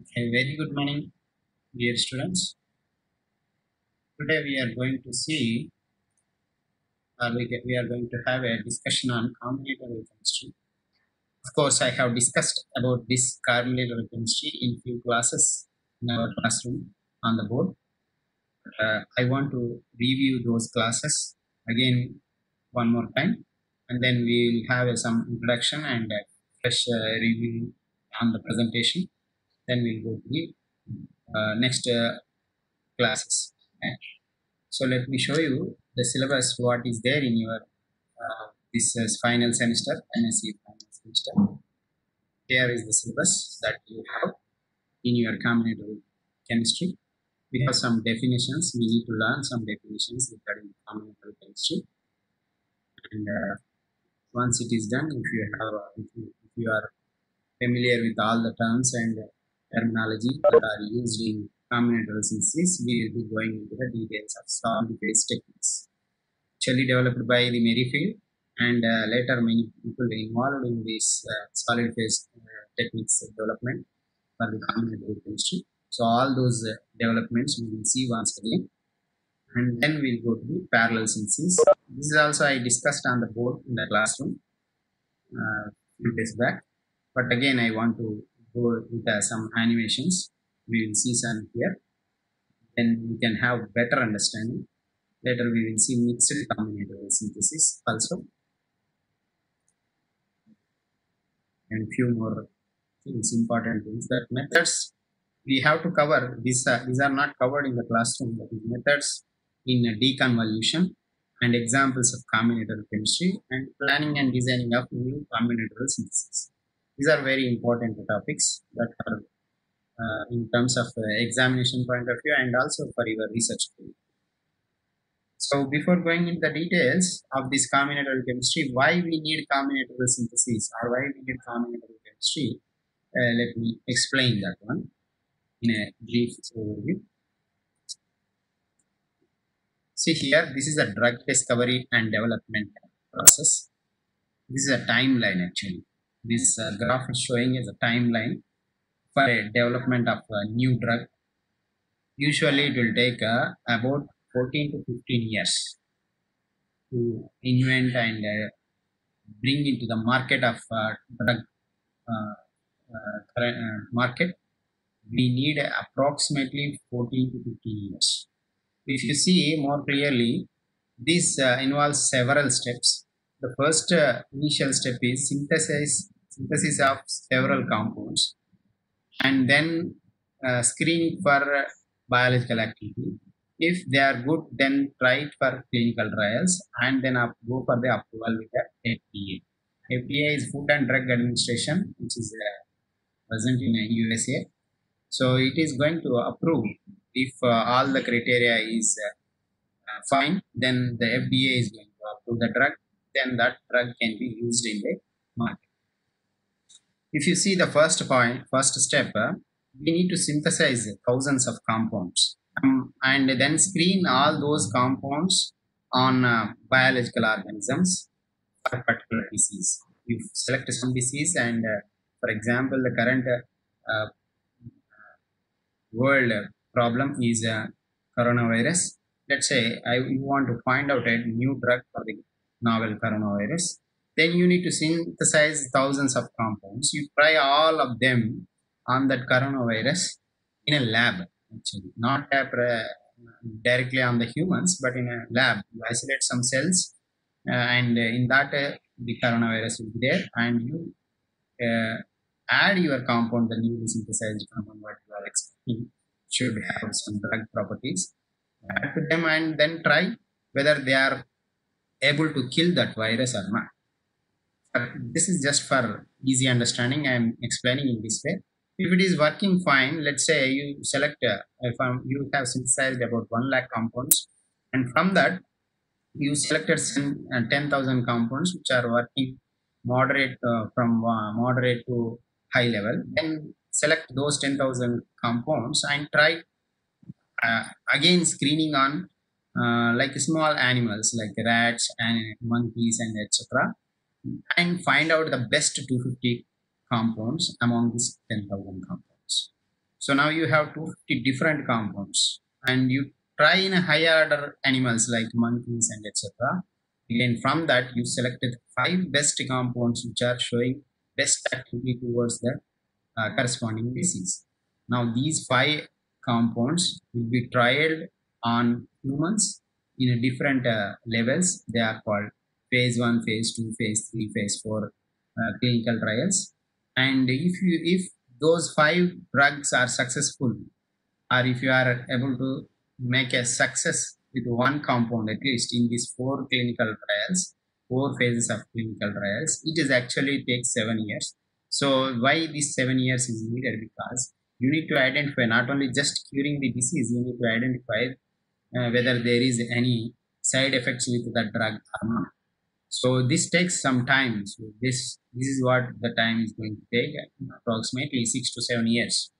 Okay, very good morning, dear students. Today we are going to see, we are going to have a discussion on combinatorial chemistry. Of course, I have discussed about this combinatorial chemistry in few classes in our classroom on the board. I want to review those classes again one more time, and then we will have some introduction and a fresh review on the presentation. Then we'll go to the next classes. Okay. So let me show you the syllabus what is there in your this final semester, MSc final semester. Here is the syllabus that you have in your combinatorial chemistry. We have some definitions. We need to learn some definitions regarding combinatorial chemistry. And once it is done, if you are familiar with all the terms and terminology that are used in combinatorial synthesis, we will be going into the details of solid phase techniques. Actually developed by the Merrifield, and later many people involved in this solid phase techniques development for the combinatorial chemistry. So all those developments we will see once again, and then we'll go to the parallel synthesis. This is also I discussed on the board in the classroom few days back, but again I want to go with some animations. We will see some here, then we can have better understanding. Later we will see mixed combinatorial synthesis also, and few more things, important things. That methods we have to cover. These are not covered in the classroom. That is methods in deconvolution and examples of combinatorial chemistry and planning and designing of new combinatorial synthesis. These are very important topics that are in terms of examination point of view and also for your research field. So before going into the details of this combinatorial chemistry, why we need combinatorial synthesis or why we need combinatorial chemistry, let me explain that one in a brief overview. See here, this is a drug discovery and development process. This is a timeline actually. This graph is showing as a timeline for a development of a new drug. Usually it will take about 14 to 15 years to invent and bring into the market of drug market. We need approximately 14 to 15 years. If you see more clearly, this involves several steps. The first initial step is synthesis of several compounds, and then screening for biological activity. If they are good, then try it for clinical trials, and then go for the approval with the FDA. FDA is Food and Drug Administration, which is present in USA. So it is going to approve if all the criteria is fine. Then the FDA is going to approve the drug. Then that drug can be used in the market. If you see the first step, we need to synthesize thousands of compounds and then screen all those compounds on biological organisms for a particular disease. You select some disease, and for example, the current world problem is coronavirus. Let's say you want to find out a new drug for the novel coronavirus. Then you need to synthesize thousands of compounds. You try all of them on that coronavirus in a lab, actually, not directly on the humans, but in a lab. You isolate some cells, and in that the coronavirus will be there, and you add your compound, the newly synthesized compound, what you are expecting should have some drug properties. Add to them and then try whether they are able to kill that virus or not. This is just for easy understanding. I am explaining in this way. If it is working fine, let's say you select, you have synthesized about 1 lakh compounds, and from that you selected 10,000 compounds which are working moderate from moderate to high level. Then select those 10,000 compounds and try again screening on like small animals like rats and monkeys and etc., and find out the best 250 compounds among these 10,000 compounds. So now you have 250 different compounds, and you try in a higher order animals like monkeys and etc. Again, from that you selected five best compounds which are showing best activity towards the corresponding disease. Now these five compounds will be trialed on humans in a different levels. They are called phase 1, phase 2, phase 3, phase 4 clinical trials. And if those five drugs are successful, or if you are able to make a success with one compound at least in these four clinical trials, four phases of clinical trials, it is actually takes 7 years. So why this 7 years is needed? Because you need to identify not only just curing the disease, you need to identify whether there is any side effects with the drug or not. So this takes some time. So this is what the time is going to take, approximately 6 to 7 years.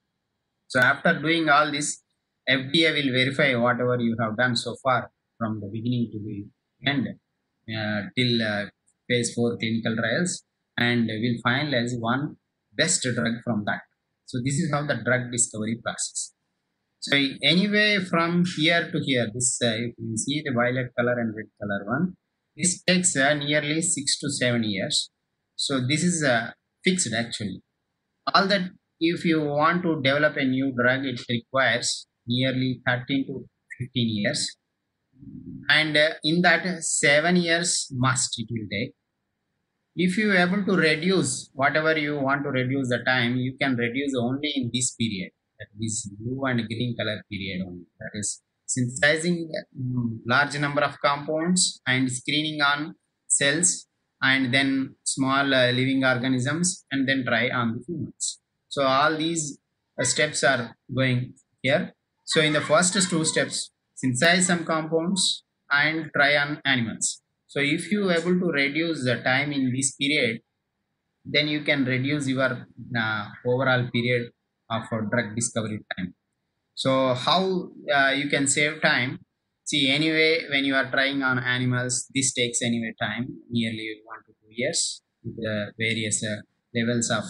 So after doing all this, FDA will verify whatever you have done so far from the beginning to the end, till phase 4 clinical trials, and will finalize one best drug from that. So this is how the drug discovery process. So anyway, from here to here, this if you see the violet color and red color one, this takes nearly 6 to 7 years. So this is fixed actually. All that, if you want to develop a new drug, it requires nearly 13 to 15 years, and in that 7 years must it will take. If you are able to reduce whatever you want to reduce the time, you can reduce only in this period, that is blue and green color period only. That is synthesizing large number of compounds and screening on cells, and then small living organisms, and then try on the humans. So all these steps are going here. So in the first two steps, synthesize some compounds and try on animals. So if you able to reduce the time in this period, then you can reduce your overall period of drug discovery time. So how you can save time? See, anyway, when you are trying on animals, this takes anyway time, nearly 1 to 2 years, with various levels of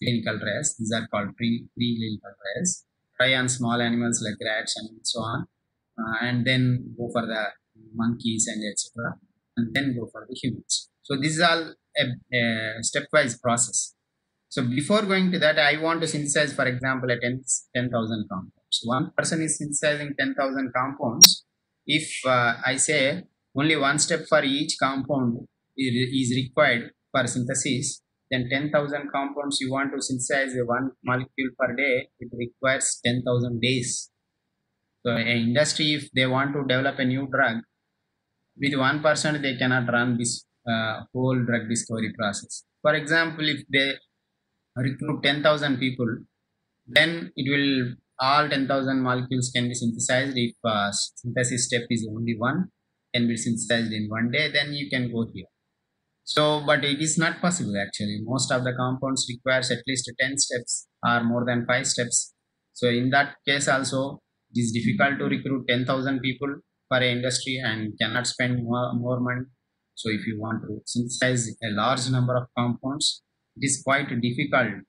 clinical trials. These are called pre-clinical trials. Try on small animals like rats and so on, and then go for the monkeys and etc., and then go for the humans. So this is all a stepwise process. So before going to that, I want to synthesize, for example, a 10,000 compounds. One person is synthesizing 10,000 compounds. If I say only one step for each compound is required for synthesis, then 10,000 compounds you want to synthesize one molecule per day, it requires 10,000 days. So an industry, if they want to develop a new drug, with one person they cannot run this whole drug discovery process. For example, if they recruit 10,000 people, then it will all 10,000 molecules can be synthesized. If synthesis step is only one, can be synthesized in one day, then you can go here. So but it is not possible actually. Most of the compounds requires at least 10 steps or more than 5 steps. So in that case also, it is difficult to recruit 10,000 people for an industry and cannot spend more money. So if you want to synthesize a large number of compounds, it is quite difficult,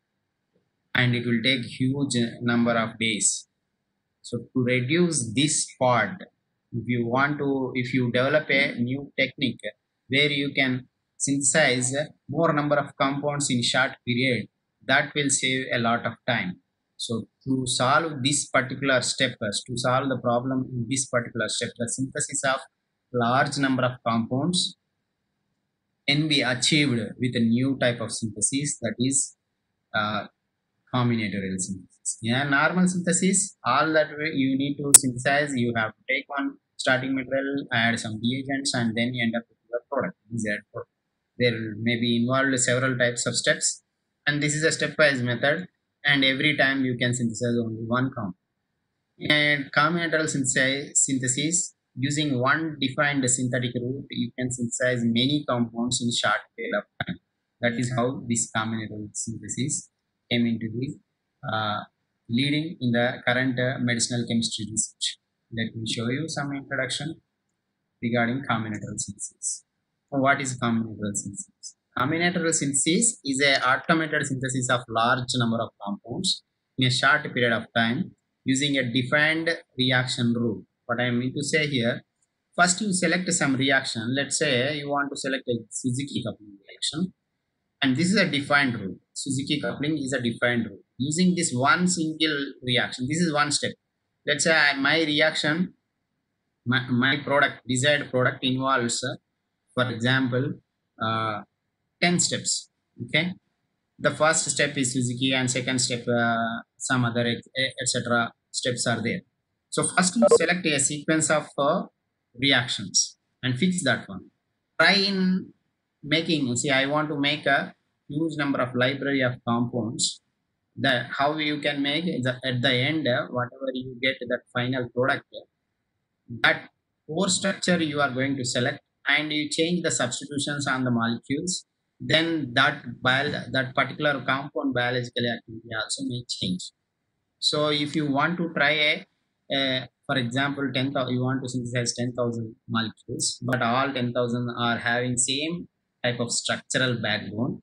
and it will take huge number of days. So to reduce this part, if you develop a new technique where you can synthesize more number of compounds in short period, that will save a lot of time. So to solve this particular step, to solve the problem in this particular step, the synthesis of large number of compounds can be achieved with a new type of synthesis, that is uh, combinatorial synthesis. Yeah, normal synthesis, all that way you need to synthesize, you have to take one starting material, add some reagents, and then you end up with your product. There may be involved several types of steps, and this is a stepwise method, and every time you can synthesize only one compound. And combinatorial synthesis, using one defined synthetic route, you can synthesize many compounds in short period of time. That is how this combinatorial synthesis came into the leading in the current medicinal chemistry research. Let me show you some introduction regarding combinatorial synthesis. What is combinatorial synthesis? Combinatorial synthesis is a automated synthesis of large number of compounds in a short period of time using a defined reaction rule. What I mean to say here, first you select some reaction. Let's say you want to select a Suzuki coupling reaction, and this is a defined rule. Suzuki coupling is a defined rule. Using this one single reaction, this is one step. Let's say my reaction, my product, desired product involves, for example, uh, 10 steps. Okay, the first step is Suzuki, and second step some other etc. steps are there. So first you select a sequence of reactions and fix that one. Try in making. See, I want to make a huge number of library of compounds. That how you can make is that at the end, whatever you get that final product, that core structure you are going to select, and you change the substitutions on the molecules, then that particular compound biological activity also may change. So if you want to try for example, 10,000, you want to synthesize 10,000 molecules, but all 10,000 are having same type of structural backbone,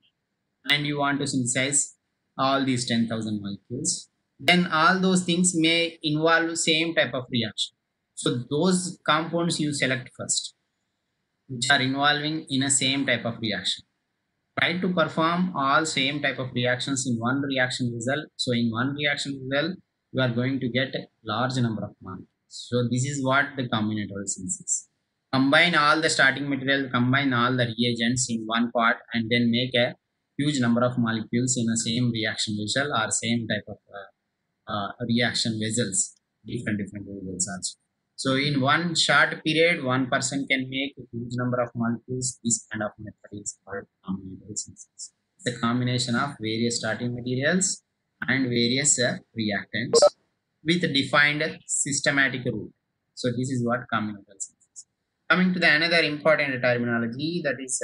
and you want to synthesize all these 10,000 molecules, then all those things may involve same type of reaction. So those compounds you select first, which are involving in a same type of reaction. Try to perform all same type of reactions in one reaction result. So in one reaction result, you are going to get a large number of molecules. So this is what the combinatorial synthesis. Combine all the starting material, combine all the reagents in one part, and then make a huge number of molecules in a same reaction vessel or same type of reaction vessels, different vessels also. So in one short period, one person can make a huge number of molecules. This kind of method is called combinatorial synthesis. It's a combination of various starting materials and various reactants with defined systematic route. So this is what combinatorial synthesis. Coming to the another important terminology, that is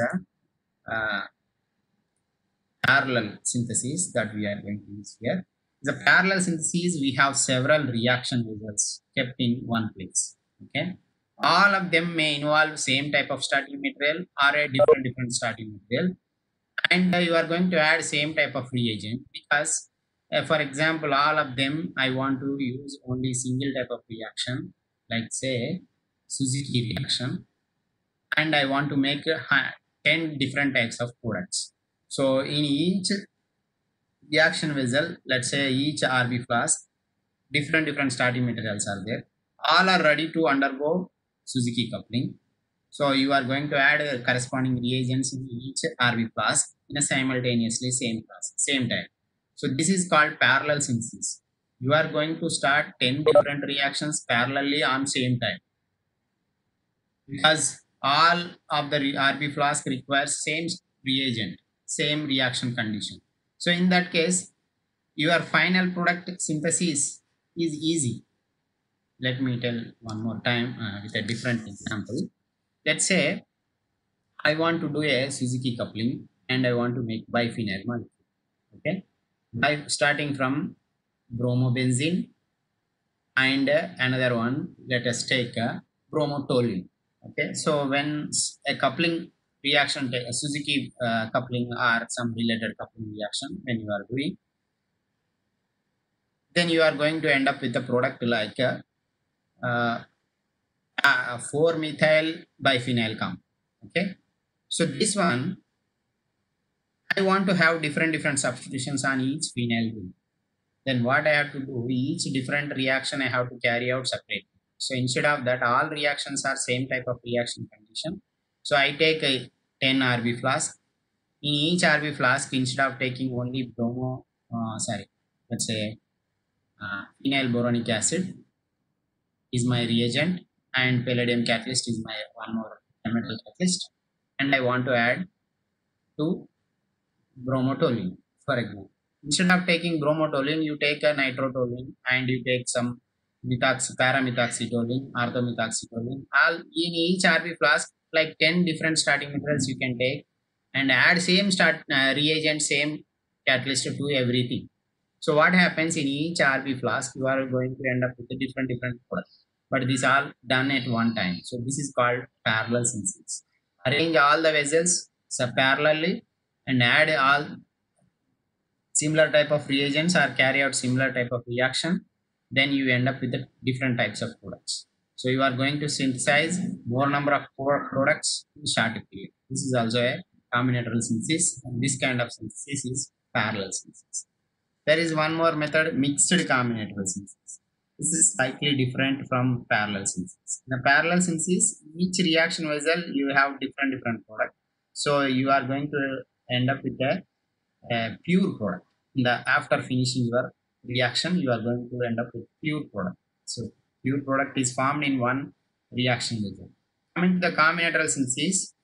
parallel synthesis that we are going to use here. The parallel synthesis, we have several reaction results kept in one place. Okay, all of them may involve same type of starting material or a different starting material, and you are going to add same type of reagent because, for example, all of them I want to use only single type of reaction, like say Suzuki reaction, and I want to make 10 different types of products. So in each reaction vessel, let's say each RB flask, different starting materials are there. All are ready to undergo Suzuki coupling. So you are going to add corresponding reagents in each RB flask in a simultaneously same time. So this is called parallel synthesis. You are going to start 10 different reactions parallelly on same time, because all of the RB flask requires same reagent, same reaction condition. So in that case, your final product synthesis is easy. Let me tell one more time with a different example. Let's say I want to do a Suzuki coupling and I want to make biphenyl molecule. Okay, by starting from bromobenzene and another one, let us take bromotoluene. Okay, so when a coupling reaction, a Suzuki coupling or some related coupling reaction, when you are doing, then you are going to end up with a product like 4-methyl biphenyl compound. Okay, so this one I want to have different substitutions on each phenyl group. Then what I have to do, each different reaction I have to carry out separately. So instead of that, all reactions are same type of reaction condition. So I take a 10 RB flask. In each RB flask, instead of taking only let's say phenyl boronic acid is my reagent, and palladium catalyst is my one more metal catalyst, and I want to add to bromotoluene, for example. Instead of taking bromotoluene, you take a nitrotoluene and you take some paramethoxytoluene, orthomethoxytoluene. All in each RB flask, like 10 different starting materials you can take and add same reagent, same catalyst to everything. So what happens in each RB flask, you are going to end up with a different products. But these are done at one time. So this is called parallel synthesis. Arrange all the vessels parallelly and add all similar type of reagents or carry out similar type of reaction, then you end up with the different types of products. So you are going to synthesize more number of products in short period. This is also a combinatorial synthesis, and this kind of synthesis is parallel synthesis. There is one more method, mixed combinatorial synthesis. This is slightly different from parallel synthesis. In a parallel synthesis, each reaction vessel you have different product, so you are going to end up with a pure product. After finishing your reaction, you are going to end up with pure product. So pure product is formed in one reaction result. Coming to the combinatorial synthesis,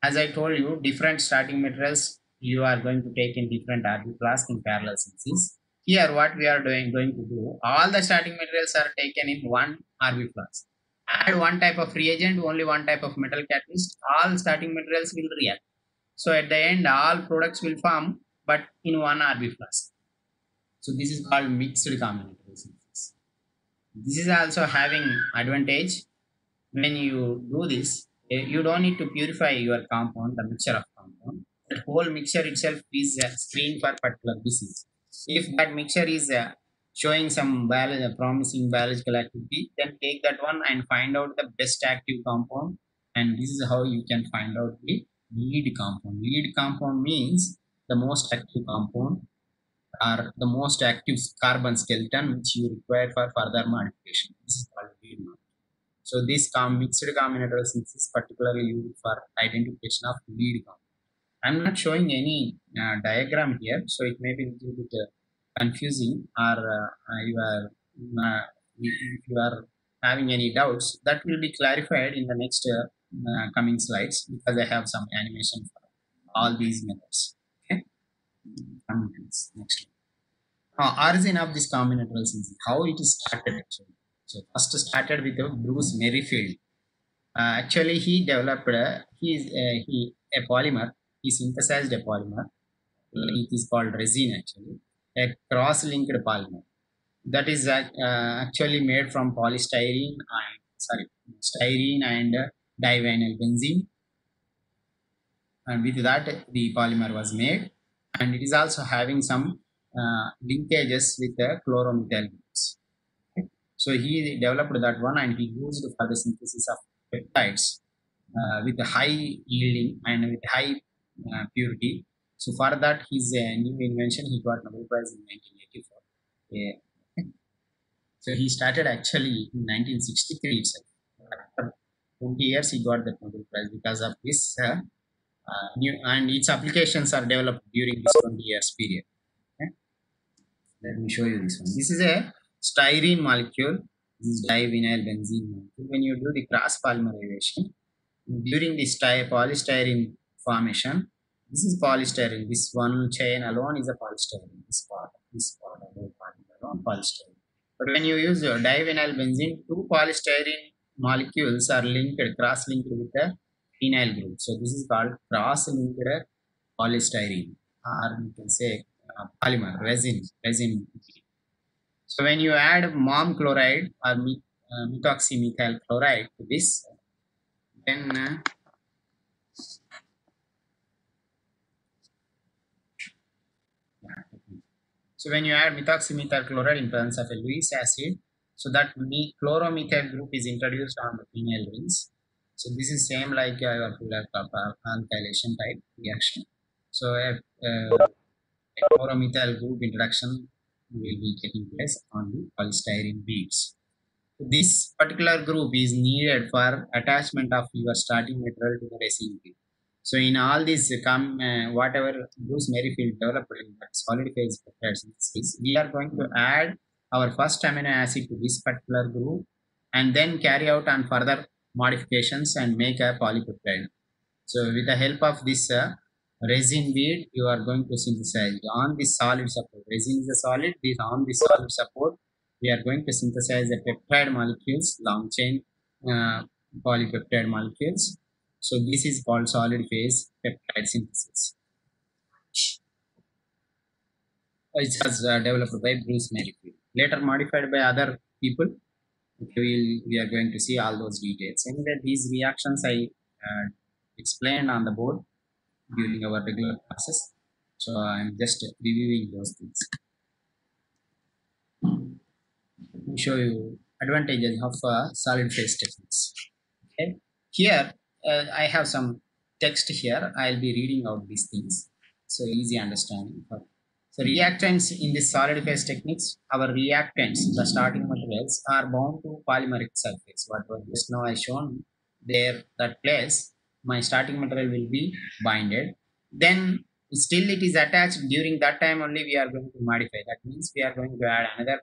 as I told you, different starting materials you are going to take in different RB flask in parallel synthesis. Here what we are going to do, all the starting materials are taken in one RB flask. Add one type of reagent, only one type of metal catalyst, all starting materials will react. So at the end, all products will form, but in one RB flask. So this is called mixed combinatorial synthesis. This is also having advantage. When you do this, you don't need to purify your compound, the mixture of compound. The whole mixture itself is screened for particular disease. If that mixture is showing some promising biological activity, then take that one and find out the best active compound. And this is how you can find out the lead compound. Lead compound means the most active compound or the most active carbon skeleton which you require for further modification. This is called lead compound. So this mixed combinatorial synthesis is particularly used for identification of lead compound. I'm not showing any diagram here, so it may be a little bit confusing, or if you are having any doubts, that will be clarified in the next coming slides, because I have some animation for all these methods. Okay, next one. Origin of this combinatorial synthesis, how it is started actually. So first started with Bruce Merrifield. Actually, he developed a polymer. He synthesized a polymer. It is called resin actually, a cross-linked polymer that is actually made from styrene and divinyl benzene. And with that, the polymer was made, and it is also having some linkages with the chloromethyl groups. Okay. So he developed that one, and he used for the synthesis of peptides with high yielding and with high purity. So for that, his new invention, he got Nobel Prize in 1984. Yeah. So he started actually in 1963 itself. After 20 years, he got that Nobel Prize because of this new, and its applications are developed during this 20 years period. Okay. Let me show you this one. This is a styrene molecule. This is divinyl benzene molecule. When you do the cross polymerization, during this polystyrene formation, this is polystyrene. This one chain alone is a polystyrene. This part alone polystyrene. But when you use divinyl benzene, two polystyrene molecules are linked, cross-linked with the phenyl group. So this is called cross-linked polystyrene, or you can say polymer, resin. So when you add mom chloride or methoxymethyl chloride to this, then so when you add methoxymethyl chloride in presence of a Lewis acid, so that chloromethyl group is introduced on the phenyl rings. So this is same like your alkylation type reaction. So a chloromethyl group introduction will be taking place on the polystyrene beads. So this particular group is needed for attachment of your starting material to the resin bead. So in all these whatever Bruce Merrifield developed in solid phase peptide synthesis, we are going to add our first amino acid to this particular group, and then carry out on further modifications and make a polypeptide. So with the help of this resin bead, you are going to synthesize on this solid support. Resin is a solid. On this solid support, we are going to synthesize the peptide molecules, long chain polypeptide molecules. So this is called solid phase peptide synthesis. It was developed by Bruce Merrifield, later modified by other people. We are going to see all those details. Anyway, these reactions I explained on the board during our regular classes. So I'm just reviewing those things. Let me show you advantages of solid phase techniques. Okay, here I have some text here. I'll be reading out these things, so easy understanding. So reactants in this solid phase techniques, our reactants, the starting materials, are bound to polymeric surface. What was just now I shown there, that place, my starting material will be binded. Then still it is attached. During that time only we are going to modify. That means we are going to add another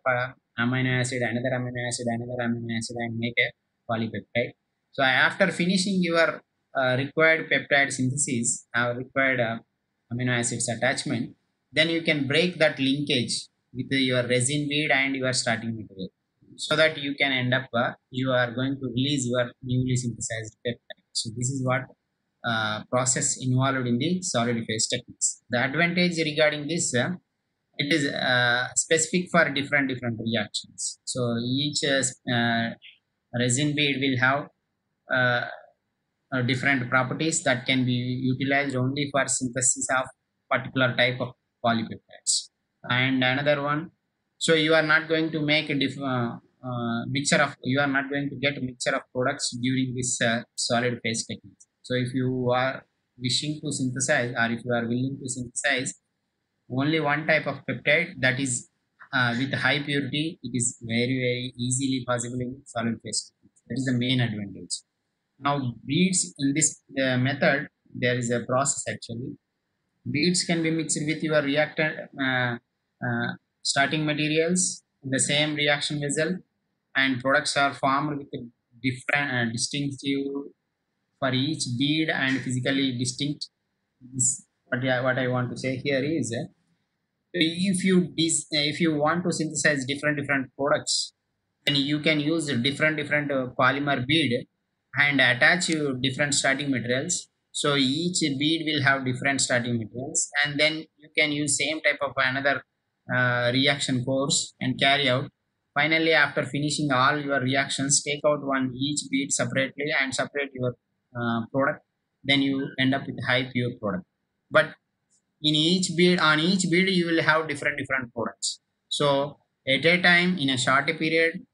amino acid, another amino acid, another amino acid, and make a polypeptide. So after finishing your required peptide synthesis, required amino acids attachment, then you can break that linkage with your resin bead and your starting material, so that you can end up you are going to release your newly synthesized peptide. So this is what process involved in the solid phase techniques. The advantage regarding this, it is specific for different reactions. So each resin bead will have uh, different properties that can be utilized only for synthesis of particular type of polypeptides. And another one, so you are not going to make a mixture of, you are not going to get a mixture of products during this solid phase technique. So if you are wishing to synthesize, or if you are willing to synthesize only one type of peptide, that is with high purity, it is very easily possible in solid phase technique. That is the main advantage. Now beads in this method, there is a process actually. Beads can be mixed with your reactant starting materials in the same reaction vessel, and products are formed with a different distinctive for each bead and physically distinct. This, what I want to say here is, if you want to synthesize different products, then you can use different polymer bead and attach you different starting materials. So each bead will have different starting materials, and then you can use same type of another reaction course and carry out. Finally, after finishing all your reactions, take out one each bead separately and separate your product. Then you end up with high pure product. But in each bead, on each bead you will have different products. So at a time, in a short period,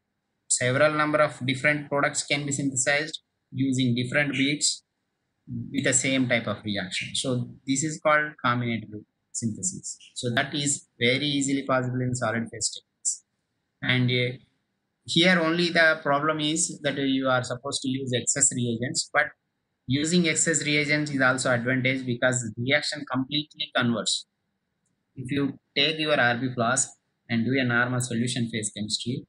several number of different products can be synthesized using different beads with the same type of reaction. So this is called combinatorial synthesis. So that is very easily possible in solid phase techniques. And here only the problem is that you are supposed to use excess reagents, but using excess reagents is also advantage, because the reaction completely converts. If you take your RB flask and do a normal solution phase chemistry,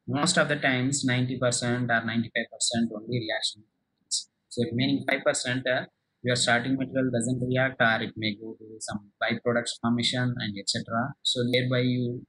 most of the times 90% or 95% only reaction happens. So remaining 5%, your starting material doesn't react, or it may go to some byproducts formation and etc. So thereby you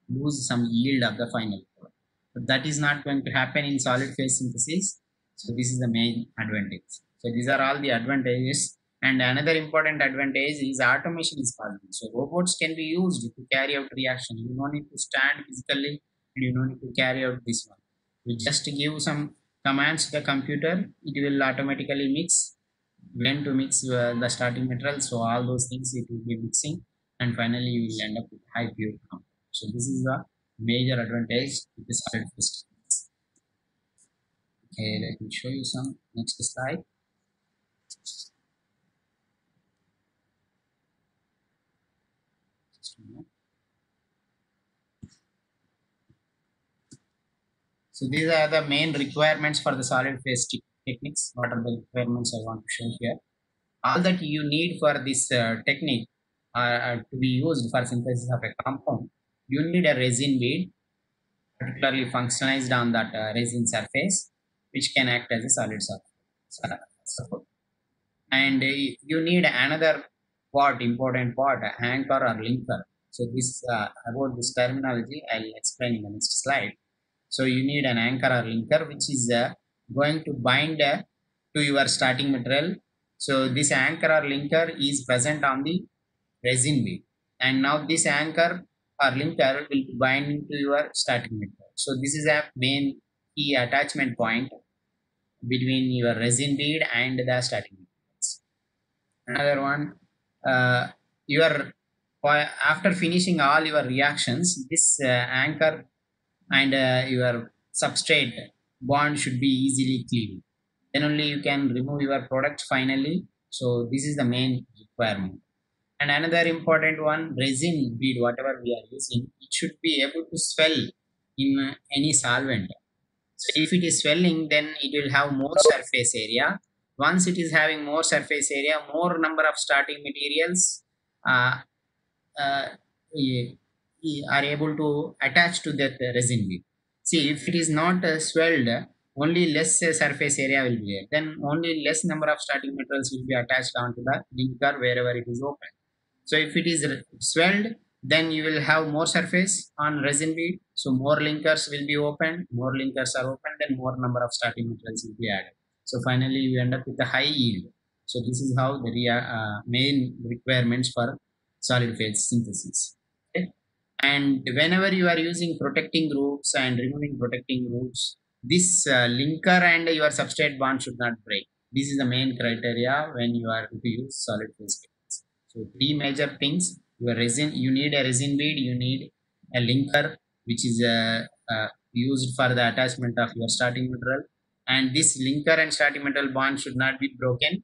lose some yield of the final product. But that is not going to happen in solid phase synthesis. So this is the main advantage. So these are all the advantages. And another important advantage is automation is possible. So robots can be used to carry out reaction. You don't need to stand physically, and you don't need to carry out this one. You just give some commands to the computer, it will automatically mix when to mix the starting material. So all those things it will be mixing, and finally you will end up with high pure compound. So this is the major advantage with the solid phase techniques. Okay, let me show you some next slide. Just a minute. So these are the main requirements for the solid phase techniques. What are the requirements I want to show here? All that you need for this technique to be used for synthesis of a compound, you need a resin bead, particularly functionalized on that resin surface, which can act as a solid support. And you need another part, important part, anchor or linker. So this about this terminology, I'll explain in the next slide. So you need an anchor or linker, which is going to bind to your starting material. So this anchor or linker is present on the resin bead, and now this anchor or linker will be binding to your starting material. So this is a main key attachment point between your resin bead and the starting materials. Another one, uh, your after finishing all your reactions, this anchor and your substrate bond should be easily cleaved. Then only you can remove your product finally. So this is the main requirement. And another important one, resin bead, whatever we are using, it should be able to swell in any solvent. So if it is swelling, then it will have more surface area. Once it is having more surface area, more number of starting materials uh, uh, are able to attach to that resin bead. See, if it is not swelled, only less surface area will be there. Then only less number of starting materials will be attached onto the linker wherever it is open. So if it is swelled, then you will have more surface on resin bead. So more linkers will be opened. More linkers are opened, then more number of starting materials will be added. So finally, you end up with a high yield. So this is how the main requirements for solid phase synthesis. Okay? And whenever you are using protecting groups and removing protecting groups, this linker and your substrate bond should not break. This is the main criteria when you are to use solid phase. So three major things: your resin, you need a resin bead, you need a linker, which is used for the attachment of your starting material, and this linker and starting material bond should not be broken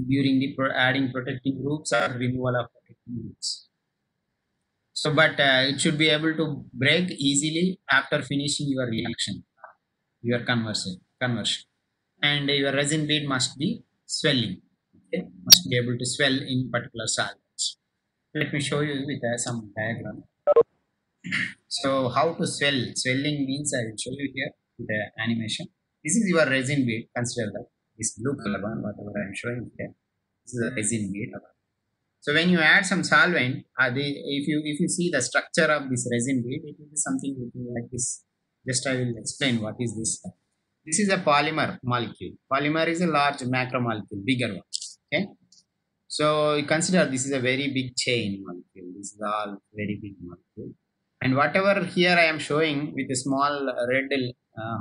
during the adding protecting groups or removal of protecting groups. So, but it should be able to break easily after finishing your reaction, your conversion, and your resin bead must be swelling. Okay, must be able to swell in particular solvents. Let me show you with some diagram. So how to swell? Swelling means I will show you here with the animation. This is your resin bead. Consider that this blue color one, whatever I am showing here. This is a resin bead. So when you add some solvent, if you see the structure of this resin bead, it will be something looking like this. Just I will explain what is this. This is a polymer molecule. Polymer is a large macromolecule, bigger one. Okay. So you consider this is a very big chain molecule. This is all very big molecule. And whatever here I am showing with a small red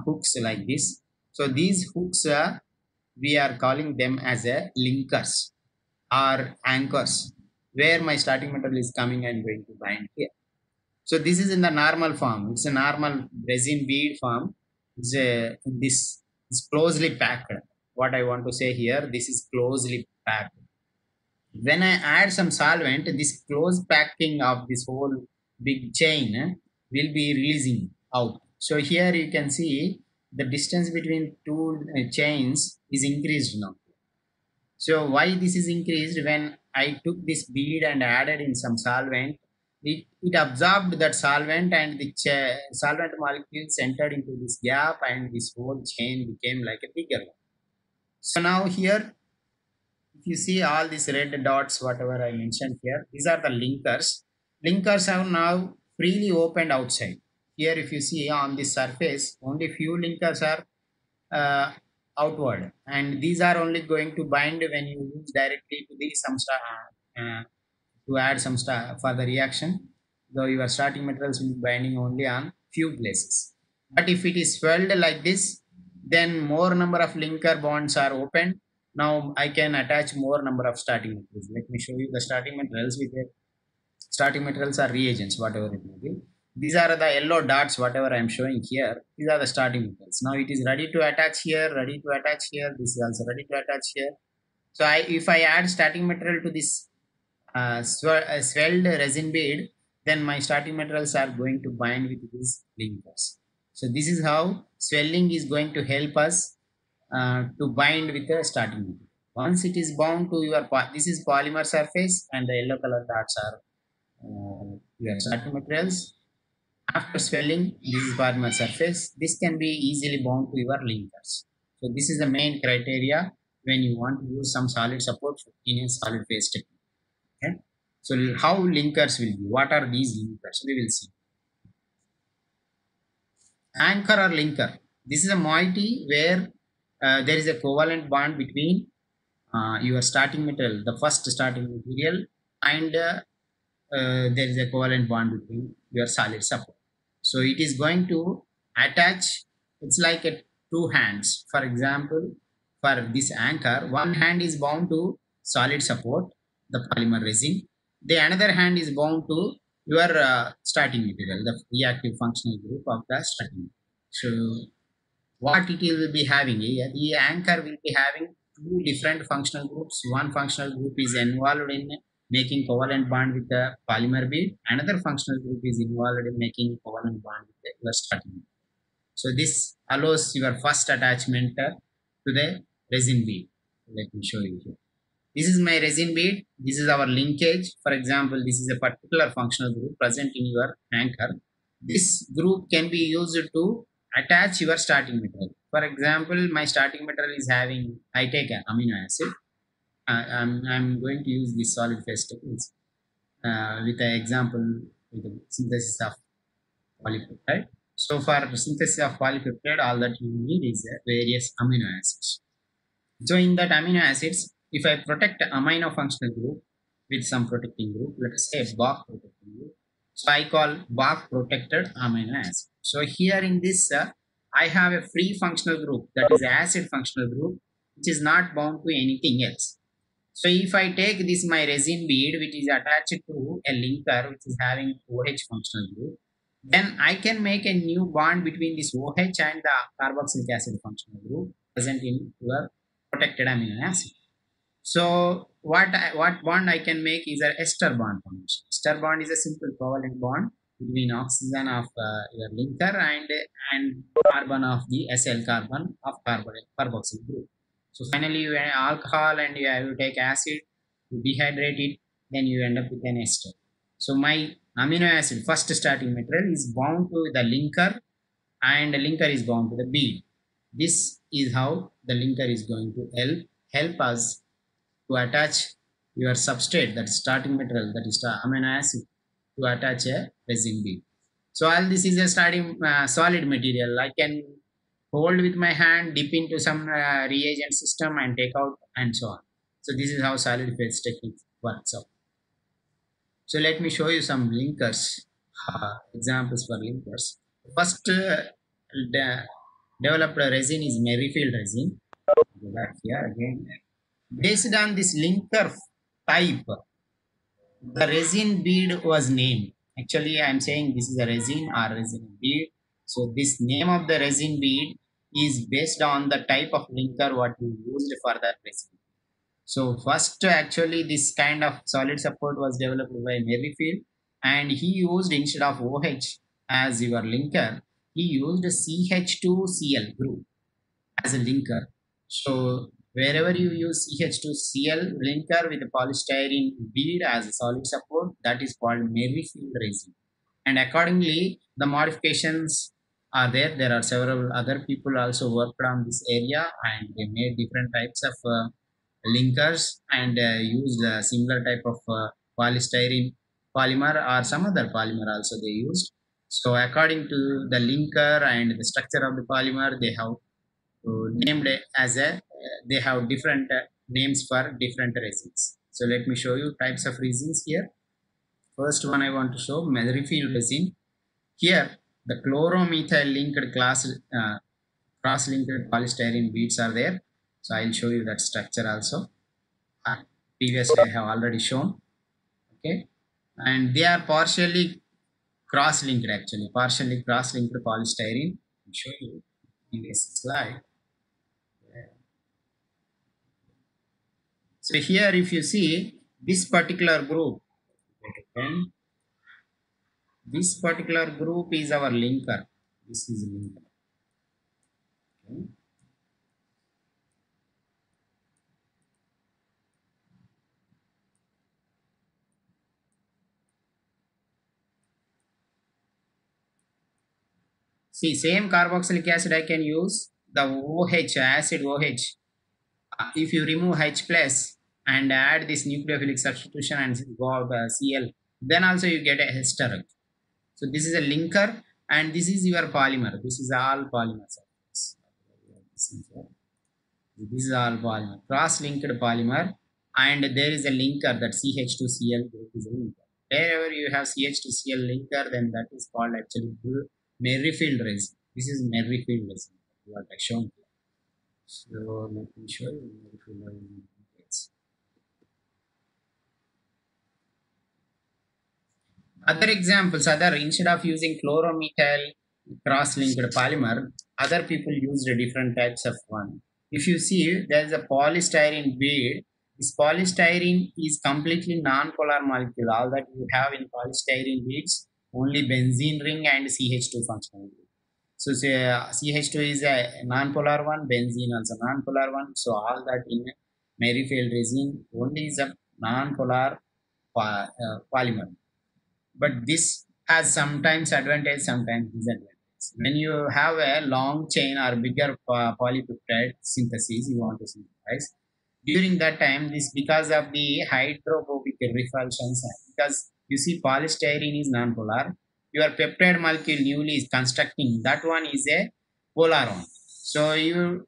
hooks like this. So these hooks we are calling them as a linkers or anchors, where my starting material is coming and going to bind here. So this is in the normal form. It's a normal resin bead form. This is closely packed. What I want to say here, this is closely packed. When I add some solvent, this close packing of this whole big chain will be releasing out. So here you can see the distance between two chains is increased now. So why this is increased? When I took this bead and added in some solvent, it absorbed that solvent and the solvent molecules entered into this gap and this whole chain became like a bigger one. So now here, if you see all these red dots, whatever I mentioned here, these are the linkers. Linkers are now freely opened outside. Here if you see on the surface, only few linkers are outward, and these are only going to bind when you use directly to the some to add some for the reaction. Though your starting materials will be binding only on few places. But if it is swelled like this, then more number of linker bonds are opened. Now I can attach more number of starting materials. Let me show you the starting materials with it. Starting materials are reagents, whatever it may be. These are the yellow dots, whatever I am showing here. These are the starting materials. Now it is ready to attach here, ready to attach here. This is also ready to attach here. So if I add starting material to this swelled resin bead, then my starting materials are going to bind with these linkers. So this is how swelling is going to help us to bind with the starting material. Once it is bound to your, this is polymer surface and the yellow color dots are your starting materials. After swelling, this is polymer surface. This can be easily bound to your linkers. So this is the main criteria when you want to use some solid support in a solid phase technique. Okay. So how linkers will be? What are these linkers? We will see. Anchor or linker. This is a moiety where there is a covalent bond between your starting material, the first starting material, and there is a covalent bond between your solid support. So it is going to attach. It's like a two hands. For example, for this anchor, one hand is bound to solid support, the polymer resin. The another hand is bound to your starting material, the reactive functional group of the starting. So what it will be having, the anchor will be having two different functional groups. One functional group is involved in making covalent bond with the polymer bead. Another functional group is involved in making covalent bond with your starting bead. So this allows your first attachment to the resin bead. Let me show you here. This is my resin bead. This is our linkage. For example, this is a particular functional group present in your anchor. This group can be used to attach your starting material. For example, my starting material is having, I take an amino acid. I'm going to use this solid phase techniques with an example with the synthesis of polypeptide. So for synthesis of polypeptide, all that you need is various amino acids. So in that amino acids, if I protect amino functional group with some protecting group, let us say Bach protecting group. So I call Bach protected amino acid. So here in this, I have a free functional group, that is acid functional group, which is not bound to anything else. So if I take this my resin bead, which is attached to a linker which is having OH functional group, then I can make a new bond between this OH and the carboxylic acid functional group present in your protected amino acid. So what bond I can make is a ester bond formation. Ester bond is a simple covalent bond between oxygen of your linker and carbon of the SL carbon of carboxyl group. So finally you have alcohol and you have to take acid, you dehydrate it, then you end up with an ester. So my amino acid first starting material is bound to the linker and the linker is bound to the bead. This is how the linker is going to help us to attach your substrate, that is starting material, that is the amino acid, to attach a resin bead. So all this is a starting solid material. I can hold with my hand, dip into some reagent system and take out and so on. So this is how solid phase technique works out. So let me show you some linkers, examples for linkers. First developed resin is Merrifield resin. Go back here again. Based on this linker type, the resin bead was named. Actually, I'm saying this is a resin or resin bead. So this name of the resin bead is based on the type of linker what you used for that resin. So first, actually, this kind of solid support was developed by Merrifield, and he used, instead of OH as your linker, he used CH2Cl group as a linker. So wherever you use CH2Cl linker with a polystyrene bead as a solid support, that is called Merrifield resin. And accordingly, the modifications are there. There are several other people also worked on this area, and they made different types of linkers and used a similar type of polystyrene polymer or some other polymer also they used. So according to the linker and the structure of the polymer, they have named as a they have different names for different resins. So let me show you types of resins here. First one I want to show Merrifield resin. Here the chloromethyl linked cross linked polystyrene beads are there. So I'll show you that structure also. Previously I have already shown. Okay, and they are partially cross linked, actually partially cross linked polystyrene. I'll show you in this slide. So here if you see this particular group, this particular group is our linker. This is linker. Okay. See, same carboxylic acid I can use the OH, acid OH. If you remove H plus and add this nucleophilic substitution and go out Cl, then also you get a ester. So this is a linker and this is your polymer. This is all polymers. This is all polymer, cross-linked polymer, and there is a linker, that CH2Cl group is a linker. Wherever you have CH2Cl linker, then that is called actually Merrifield resin. This is Merrifield resin, what I shown here. So let me show you Merrifield resin. Other examples, other instead of using chloromethyl cross-linked polymer, other people used different types of one. If you see, there is a polystyrene bead. This polystyrene is completely non-polar molecule. All that you have in polystyrene beads, only benzene ring and CH2 functional group. So say, CH2 is a non-polar one, benzene also non-polar one. So all that in Merrifield resin only is a non-polar polymer, but this has sometimes advantage, sometimes disadvantage. When you have a long chain or bigger polypeptide synthesis you want to synthesize, during that time this, because of the hydrophobic repulsions, because you see polystyrene is non-polar, your peptide molecule newly is constructing, that one is a polar one. So you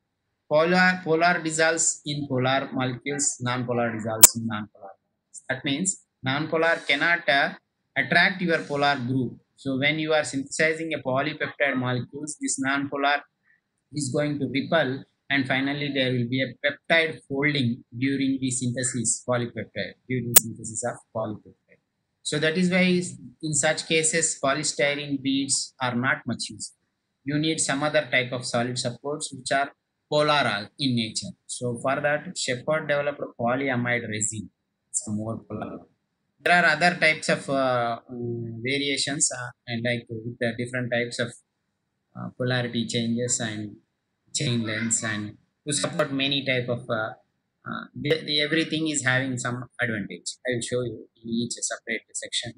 polar dissolves in polar molecules, non-polar dissolves in non-polar. That means non-polar cannot attract your polar group. So when you are synthesizing a polypeptide molecules, this non-polar is going to repel, and finally there will be a peptide folding during the synthesis polypeptide, during synthesis of polypeptide. So that is why in such cases polystyrene beads are not much used. You need some other type of solid supports which are polar in nature. So for that, Shepard developed polyamide resin. It's more polar. There are other types of variations, and like with the different types of polarity changes and chain lengths, and to support many type of everything is having some advantage. I will show you in each separate section.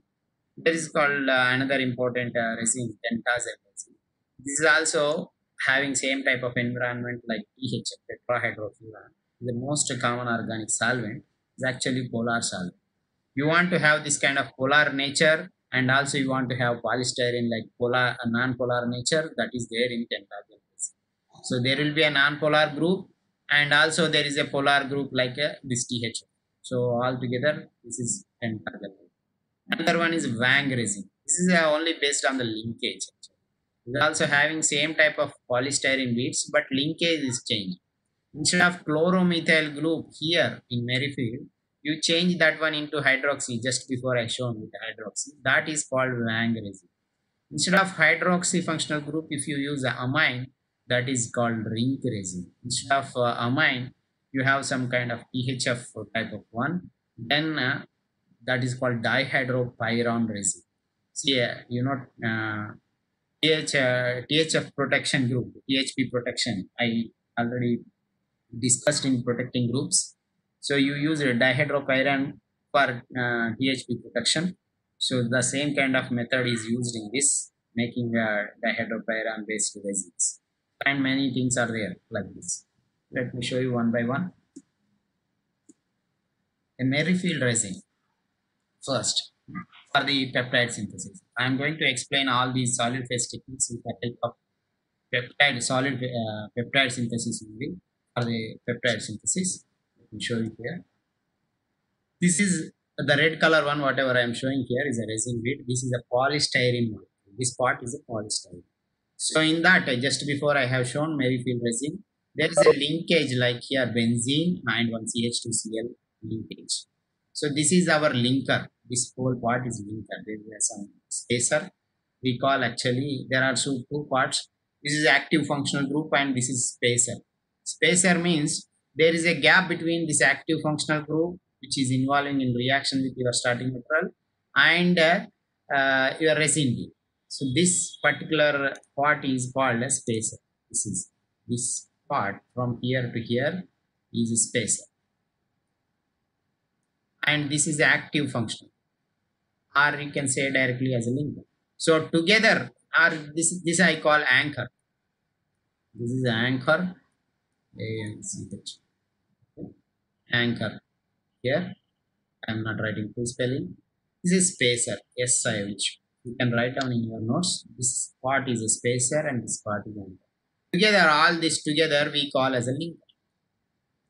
There is called another important resin, pentazole resin. This is also having same type of environment like PHF, tetrahydrofuran. The most common organic solvent is actually polar solvent. You want to have this kind of polar nature, and also you want to have polystyrene like polar non-polar nature, that is there in pentazole. So there will be a non-polar group, and also there is a polar group like this TH. So altogether this is pentazole. Another one is Wang resin. This is only based on the linkage. We are also having same type of polystyrene beads, but linkage is changed. Instead of chloromethyl group here in Merrifield, you change that one into hydroxy just before I shown with hydroxy. That is called Wang resin. Instead of hydroxy functional group, if you use a amine, that is called ring resin. Instead of amine, you have some kind of PHF type of one. Then that is called dihydropyron resin. See, THF protection group, THP protection. I already discussed in protecting groups. So you use a dihydropyran for THP protection. So the same kind of method is used in this, making dihydropyran based resins. And many things are there like this. Let me show you one by one. A Merrifield resin first for the peptide synthesis. I am going to explain all these solid phase techniques with the help of peptide synthesis only for the peptide synthesis. Let me show you here. This is the red color one, whatever I am showing here is a resin bead. This is a polystyrene molecule. This part is a polystyrene. So in that, just before I have shown Merrifield resin, there is a linkage like here benzene and one CH2Cl linkage. So this is our linker. This whole part is linker. There is some spacer. We call actually, there are two parts. This is active functional group and this is spacer. Spacer means there is a gap between this active functional group which is involving in reaction with your starting material and your resin group. So this particular part is called a spacer. This part from here to here is a spacer, and this is the active function, or you can say directly as a linker. So together, or this I call anchor. This is anchor. Anchor. Here I am not writing full spelling. This is spacer. SI, which you can write down in your notes. This part is a spacer and this part is anchor. Together, all this together we call as a linker.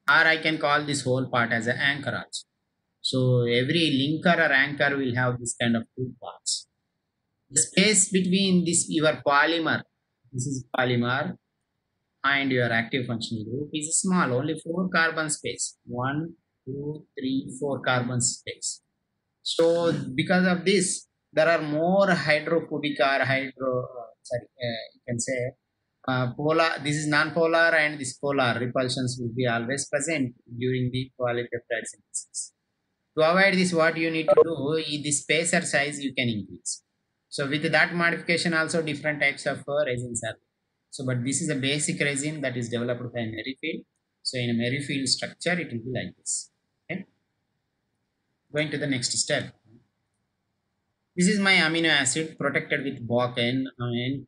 Or I can call this whole part as an anchor also. So every linker or anchor will have this kind of two parts. The space between this your polymer, this is polymer, and your active functional group is small, only 4 carbon space. 1, 2, 3, 4 carbon space. So because of this, there are more hydrophobic or you can say polar. This is non-polar and this polar repulsions will be always present during the polypeptide synthesis. To avoid this, what you need to do is the spacer size you can increase. So with that modification, also different types of resins are. So, but this is a basic resin that is developed by Merrifield. So in a Merrifield structure, it will be like this. Okay. Going to the next step. This is my amino acid protected with Bock and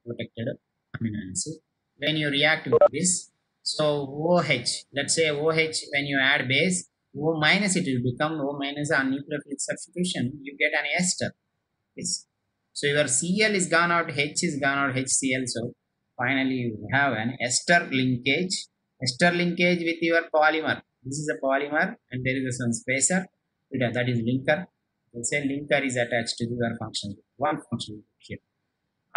protected amino acid. When you react with this, so OH, let's say OH, when you add base, O minus, it will become O minus on nucleophilic substitution, you get an ester. Yes. So your Cl is gone out, H is gone out, HCl. So finally you have an ester linkage with your polymer. This is a polymer and there is some spacer, that is linker. Let's say linker is attached to your function group, one function group here.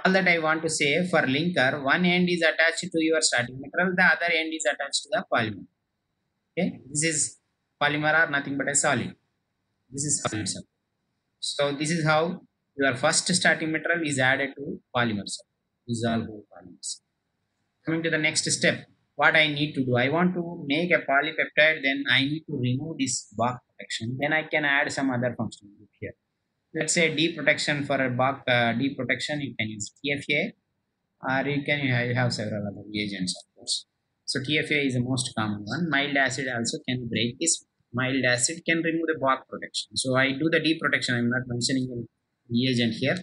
All that I want to say, for linker, one end is attached to your starting material, the other end is attached to the polymer. Okay, this is polymer or nothing but a solid. This is solid sub. So this is how your first starting material is added to polymer sub. Dissolve polymers. Coming to the next step, what I need to do, I want to make a polypeptide, then I need to remove this Bock protection, then I can add some other functional group here. Let's say D protection. For a Bock D protection, you can use TFA, or you can have several other reagents, of course. So TFA is the most common one. Mild acid also can break this. Mild acid can remove the Bock protection. So I do the D protection. I'm not mentioning a reagent here.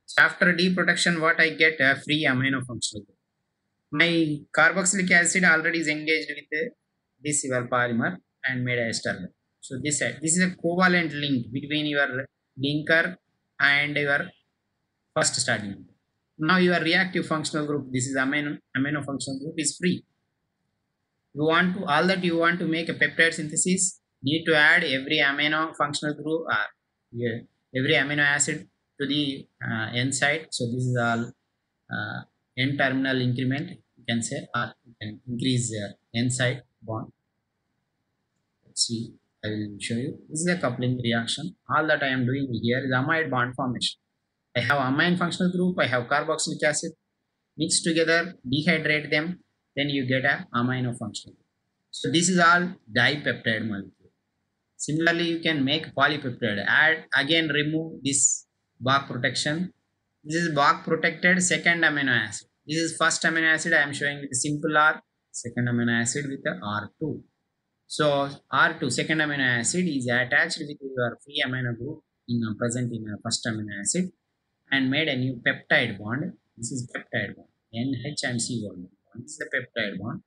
So after D protection, what I get, a free amino functional group. My carboxylic acid already is engaged with this your polymer and made a ester. So this is a covalent link between your linker and your first starting. Now your reactive functional group, this is amino functional group, is free. You want to, all that you want to make a peptide synthesis, need to add every amino functional group or every amino acid to the end side. So this is all n terminal increment, you can say, or you can increase n side bond. Let's see, I will show you. This is a coupling reaction. All that I am doing here is amide bond formation. I have amine functional group, I have carboxylic acid, mix together, dehydrate them, then you get a amino functional group. So this is all dipeptide molecule. Similarly, you can make polypeptide. Add again, remove this Bock protection. This is Bock protected second amino acid. This is first amino acid I am showing with a simple R, second amino acid with a R2. So R2, second amino acid, is attached with your free amino group present in a first amino acid and made a new peptide bond. This is peptide bond, NH and C bond. This is the peptide bond.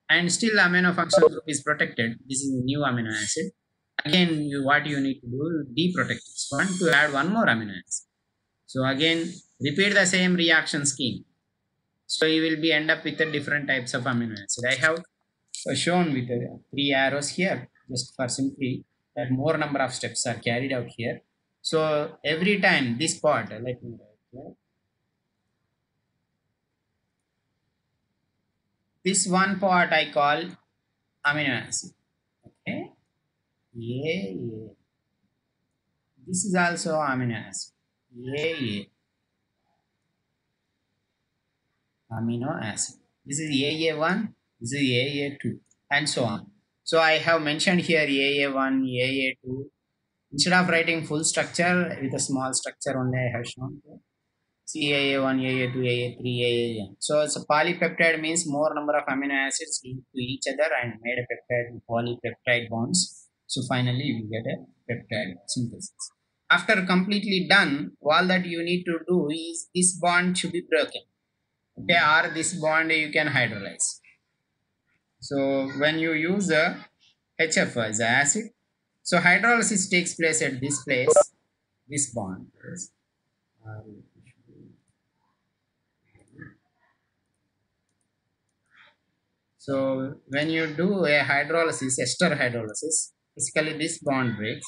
And still amino functional group is protected. This is a new amino acid. Again, what you need to do, deprotect this one to add one more amino acid. So again, repeat the same reaction scheme. So you will be end up with a different types of amino acid. I have shown with 3 arrows here, just for simply that more number of steps are carried out here. So every time this part, let me write here. This one part I call amino acid. Okay. Yeah. This is also amino acid. Yeah. Amino acid. This is AA1, this is AA2, and so on. So I have mentioned here AA1, AA2. Instead of writing full structure, with a small structure only I have shown here. See AA1, AA2, AA3, AA. So it's a polypeptide means more number of amino acids linked to each other and made a peptide with polypeptide bonds. So finally you get a peptide synthesis. After completely done, all that you need to do is this bond should be broken. Okay, or this bond you can hydrolyze. So when you use a HF as an acid, so hydrolysis takes place at this place, this bond. So when you do a hydrolysis, ester hydrolysis, basically this bond breaks.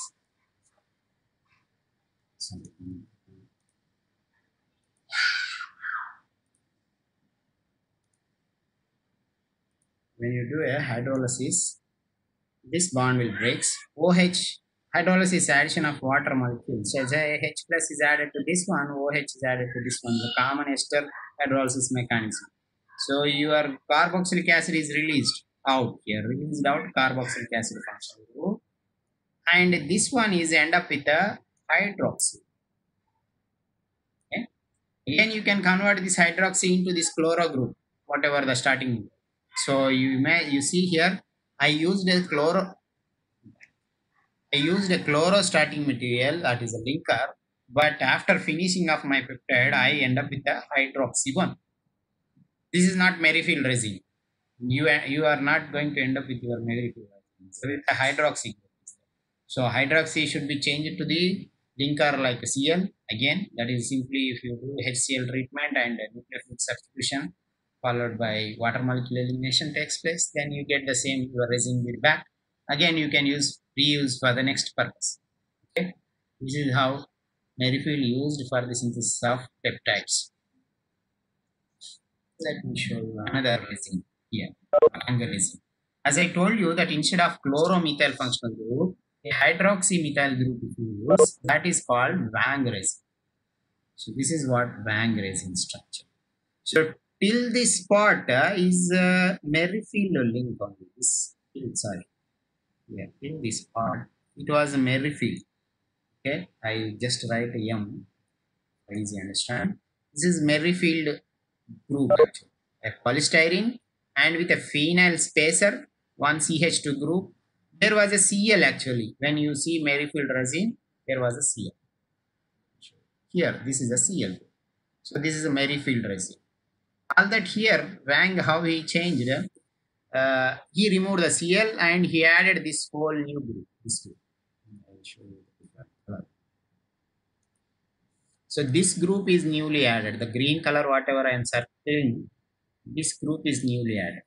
When you do a hydrolysis, this bond will breaks. OH Hydrolysis is addition of water molecules. So H plus is added to this one, OH is added to this one, the common ester hydrolysis mechanism. So your carboxylic acid is released out here, released out carboxylic acid functional group. And this one is end up with a hydroxy. Okay? Again, you can convert this hydroxy into this chloro group, whatever the starting. So you see here, I used a chloro starting material, that is a linker, but after finishing of my peptide, I end up with a hydroxy one. This is not Merrifield resin. You are not going to end up with your Merrifield resin. So it's a hydroxy. So hydroxy should be changed to the linker like Cl. Again, that is simply if you do HCl treatment and nucleophilic substitution followed by water molecule elimination takes place, then you get the same your resin will back. Again, you can reuse for the next purpose. Okay, this is how Merrifield used for the synthesis of peptides. Let me show you another resin here, Wang resin. As I told you that instead of chloromethyl functional group, a hydroxymethyl group if you use, that is called Wang resin. So this is what Wang resin structure. So till this part is Merrifield link on this. Sorry, yeah, till this part it was Merrifield. Okay, I just write M. Easy understand. This is Merrifield group actually. A polystyrene and with a phenyl spacer, one CH2 group. There was a Cl actually. When you see Merrifield resin, there was a Cl. Here, this is a Cl. So this is a Merrifield resin. All that here, Wang, how he changed, he removed the Cl and he added this whole new group. This group. I'll show you the color. So this group is newly added. The green color, whatever I am circling, this group is newly added.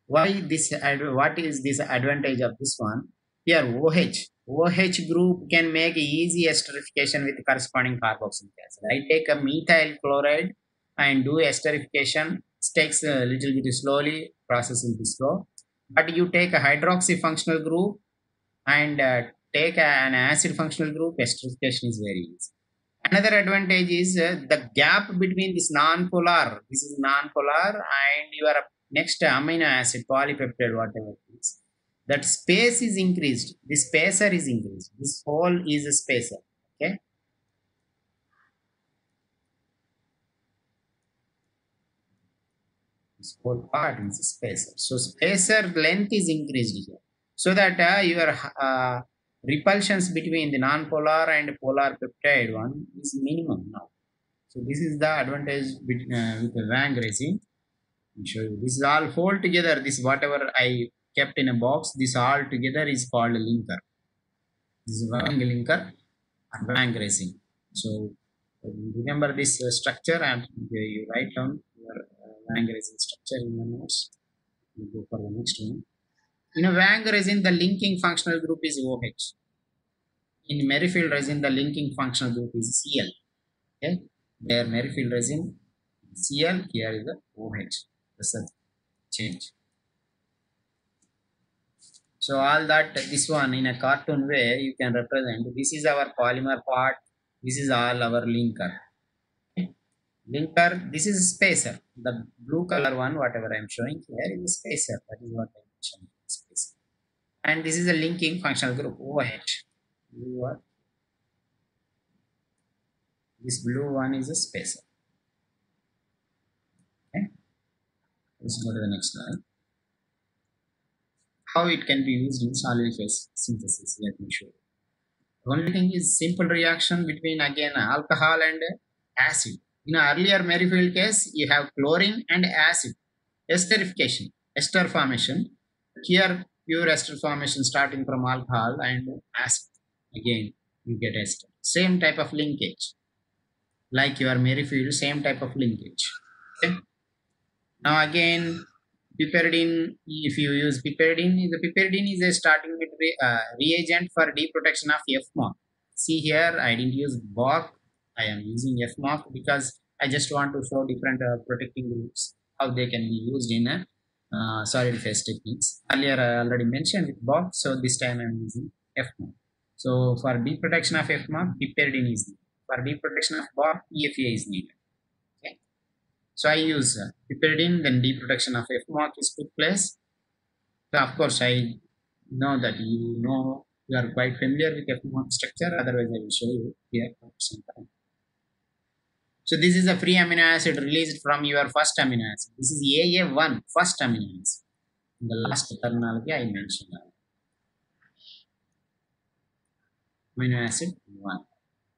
Why this? What is this advantage of this one? Here OH group can make easy esterification with corresponding carboxylic acid. I take a methyl chloride and do esterification. It takes a little bit slowly, process will be slow. But you take a hydroxy functional group and take an acid functional group, esterification is very easy. Another advantage is the gap between this is non-polar, and your next amino acid, polypeptide, whatever it is, that space is increased. This spacer is increased. This whole is a spacer. Okay. This whole part is a spacer. So spacer length is increased here, so that your repulsions between the non-polar and polar peptide one is minimum now. So this is the advantage with the Wang resin. I'll show you. This is all fold together. This whatever I kept in a box, this all together is called a linker. This is Wang linker and Wang resin. So remember this structure and you write down your Wang resin structure in the notes. We go for the next one. In a Wang resin, the linking functional group is OH. In Merrifield resin, the linking functional group is Cl. Okay, there Merrifield resin Cl, here is the OH. That's the change. So all that this one in a cartoon way you can represent. This is our polymer part. This is all our linker. Okay. Linker. This is spacer. The blue color one, whatever I am showing here, is a spacer. That is what I mentioned. Spacer. And this is a linking functional group OH. This blue one is a spacer. Okay. Let's go to the next slide. How it can be used in solid phase synthesis. Let me show you. The only thing is simple reaction between again alcohol and acid. In an earlier Merrifield case, you have chlorine and acid. Esterification, ester formation. Here, pure ester formation starting from alcohol and acid. Again, you get ester. Same type of linkage. Like your Merrifield, same type of linkage. Okay. Now again, piperidine, if you use piperidine, the piperidine is a starting reagent for deprotection of FMOC. See here, I didn't use BOC, I am using FMOC because I just want to show different protecting groups, how they can be used in solid phase techniques. Earlier I already mentioned with BOC, so this time I am using FMOC. So for deep protection of F mark, piperidine is needed. For deep protection of BOP, EFA is needed. Okay. So I use piperidine, then deep protection of F mark is took place. So of course I know that you are quite familiar with F mark structure. Otherwise I will show you here at some time. So this is a free amino acid released from your first amino acid. This is AA1, first amino acid. In the last terminology I mentioned amino acid 1.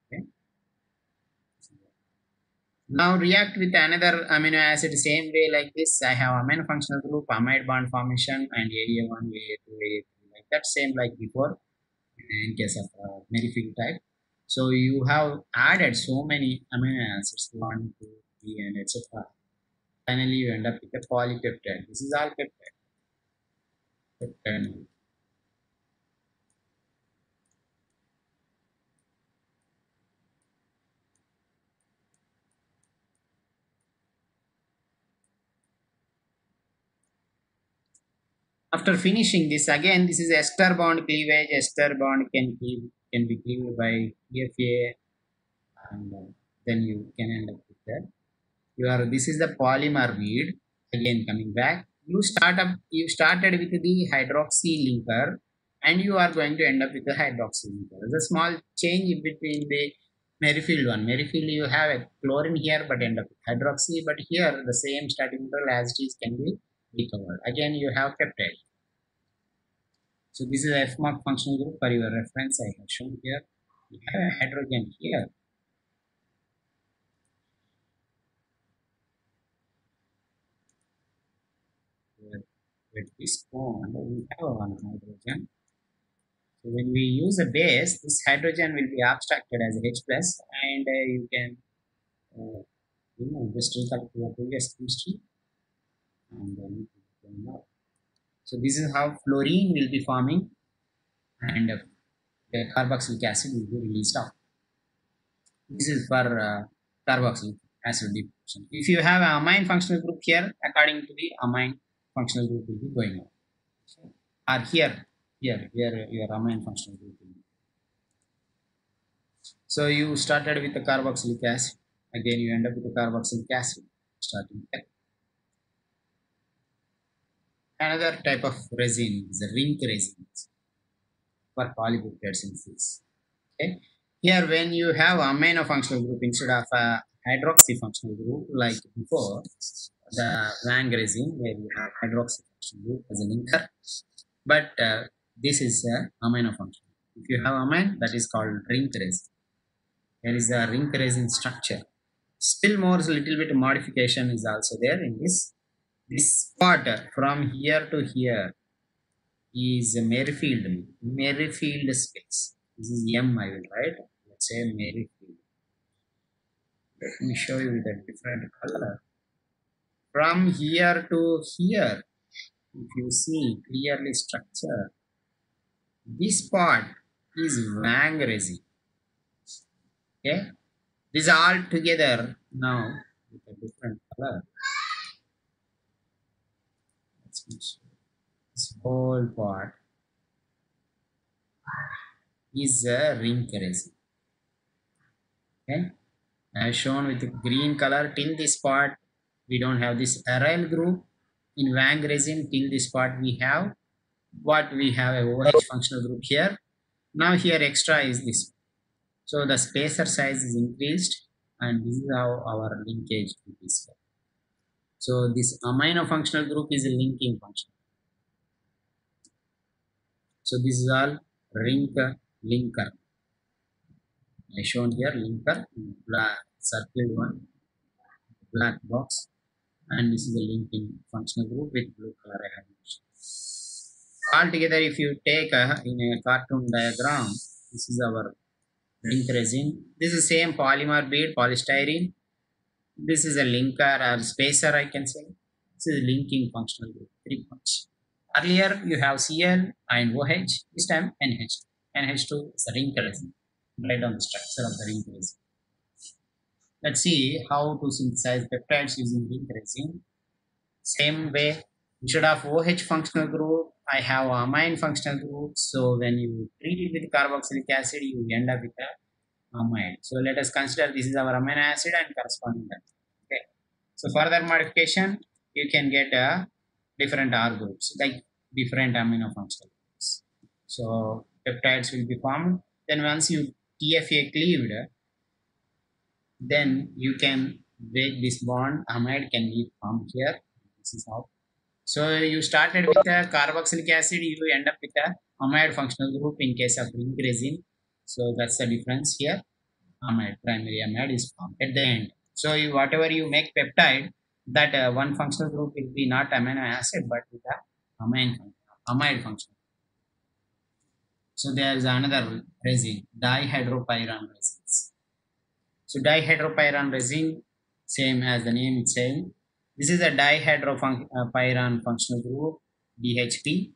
Okay. Now react with another amino acid same way like this. I have amino functional group, amide bond formation, and AA1, AA2, AA3 like that. Same like before in case of Merrifield type. So you have added so many amino acids, 1, 2, 3, and etc. Finally, you end up with a polypeptide. This is all peptide. Peptide. After finishing this, again, this is ester bond cleavage. Ester bond can be cleaved by EFA, and then you can end up with that. This is the polymer weed. Again, coming back, you started with the hydroxy linker, and you are going to end up with the hydroxy linker. There's a small change between the Merrifield one. Merrifield, you have a chlorine here, but end up with hydroxy. But here, the same starting mineral as it is can be recovered. Again, you have peptide. So this is F mark functional group for your reference. I have shown here. You have a hydrogen here. With this bond, we have one hydrogen. So when we use a base, this hydrogen will be abstracted as H plus, and you can just recollect your previous chemistry, and then you know. So this is how fluorine will be forming, and the carboxylic acid will be released out. This is for carboxylic acid diffusion. If you have an amine functional group here, according to the amine functional group will be going on. Or here your amine functional group will be. So you started with the carboxylic acid. Again, you end up with the carboxylic acid starting there. Another type of resin is a ring resin for polypeptide synthesis. Okay. Here, when you have amino functional group instead of a hydroxy functional group like before, the Wang resin where you have hydroxy functional group as a linker, but this is a amino function. If you have amine, that is called ring resin. There is a ring resin structure. Still more, a little bit modification is also there in this. This part from here to here is a Merrifield space. This is M, I will write. Let's say Merrifield. Let me show you with a different color. From here to here, if you see clearly structure, this part is Wang resin. Okay, this all together now with a different color. Let's show this whole part is a ring resin. Okay, as shown with the green color till this part we don't have this aryl group. In Wang resin till this part we have a OH functional group here. Now here extra is this. So the spacer size is increased, and this is how our linkage is. So this amino functional group is a linking function. So this is all linker. I shown here linker, black circled one, black box, and this is a linking functional group with blue color I have mentioned. Altogether, if you take in a cartoon diagram, this is our link resin. This is same polymer bead, polystyrene. This is a linker or spacer, I can say. This is a linking functional group, 3 points. Earlier, you have Cl and OH. This time, NH2. NH2 is a ring resin. Write down the structure of the ring resin. Let's see how to synthesize peptides using ring resin. Same way, Instead of OH functional group, I have amine functional group. So when you treat it with carboxylic acid, you end up with a amide. So let us consider this is our amino acid and corresponding that. Okay. So further modification, you can get different R groups, like different amino functional groups. So peptides will be formed. Then once you TFA cleaved, then you can break this bond. Amide can be formed here. This is how. So you started with a carboxylic acid, you end up with a amide functional group in case of ring resin. So that's the difference here. Amide, primary amide is formed at the end. So whatever you make peptide, that one functional group will be not amino acid but with a amide function. So there is another resin, dihydropyran resins. So dihydropyran resin, same as the name is saying. This is a dihydropyran functional group, DHP.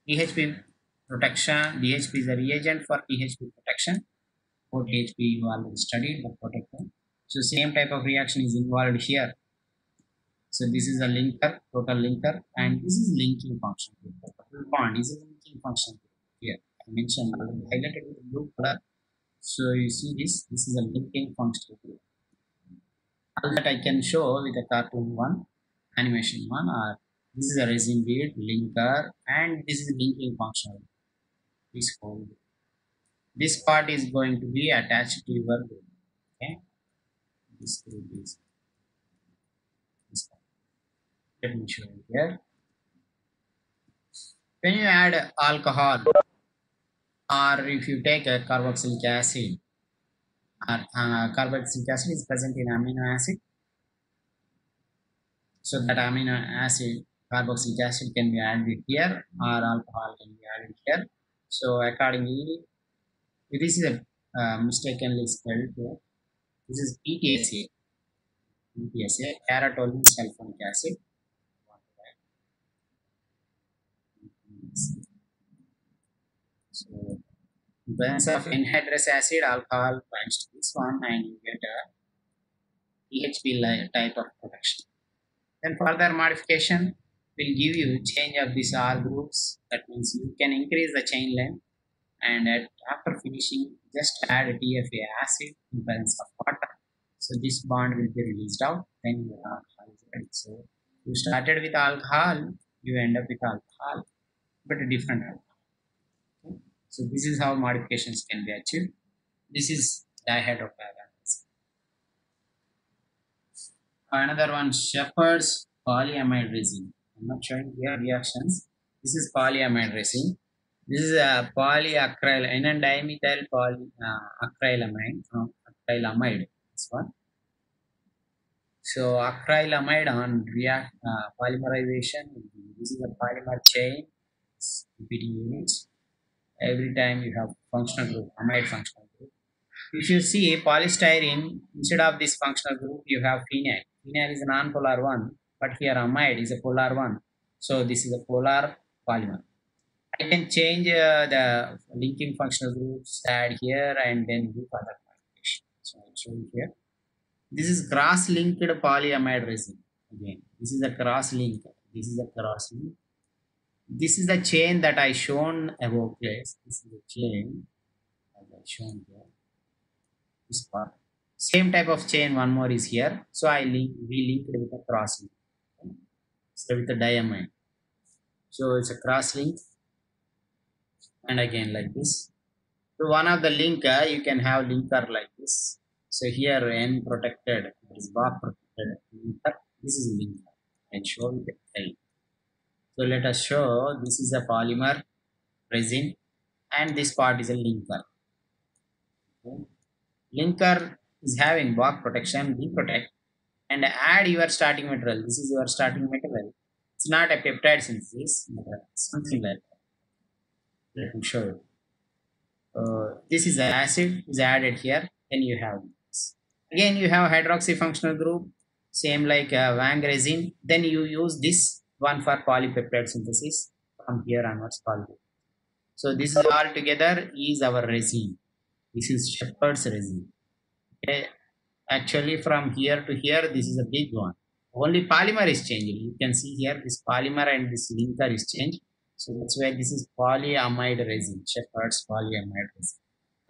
DHP protection. DHP is a reagent for DHP protection. For DHP, you already studied the protector. So same type of reaction is involved here. So this is a linker, total linker, and this is linking function. The bond is a linking function here. I mentioned highlighted with blue color. So you see this is a linking function. All that I can show with a cartoon one, animation one, or this is a resin bead linker, and this is a linking function. This whole this part is going to be attached to your group. Okay, this group is this part. Let me show you here. When you add alcohol, or if you take a carboxylic acid, or carboxylic acid is present in amino acid, so that amino acid, carboxylic acid can be added here, or alcohol can be added here. So accordingly, this is a mistakenly spelled here. This is PTSA. PTSA, paratoluene sulfonic acid. So in presence of anhydrous acid, alcohol binds to this one, and you get a PHP type of protection. Then further modification will give you change of these R groups. That means you can increase the chain length, and after finishing, just add a TFA acid in presence of water. So this bond will be released out. Then your alcohol is ready. So you started with alcohol, you end up with alcohol, but a different alcohol. Okay? So this is how modifications can be achieved. This is dihydropyran. Another one, Shepherd's polyamide resin. I'm not showing here reactions. This is polyamide resin. This is a polyacryl N-dimethyl acrylamide from acrylamide. This one. So acrylamide on react polymerization. This is a polymer chain. Repeating units. Every time you have functional group, amide functional group. If you see polystyrene, instead of this functional group, you have phenyl. Phenyl is a non-polar one, but here amide is a polar one. So this is a polar polymer. I can change the linking functional groups, add here, and then do further modification. So I'll show you here. This is cross-linked polyamide resin. Again, this is a cross-link. This is a cross-link. This is the chain that I shown above place. This is the chain as I shown here. This part. Same type of chain, one more is here. So we linked with a cross link. Okay. So with a diamine. So it's a cross link. And again like this. So one of the linker, you can have linker like this. So here N protected, there is bar protected linker. This is linker. And show with L. So let us show this is a polymer resin and this part is a linker. Okay. Linker is having Bach protection, B protect, and add your starting material. This is your starting material. It's not a peptide synthesis, but something like that. Let me show you. This is an acid is added here, then you have this. Again, you have hydroxy functional group, same like Wang resin. Then you use this one for polypeptide synthesis from here onwards. So this is all together is our resin. This is Shepherd's resin. Okay. Actually, from here to here, this is a big one. Only polymer is changing. You can see here this polymer and this linker is changed. So that's why this is polyamide resin, Shepherd's polyamide resin.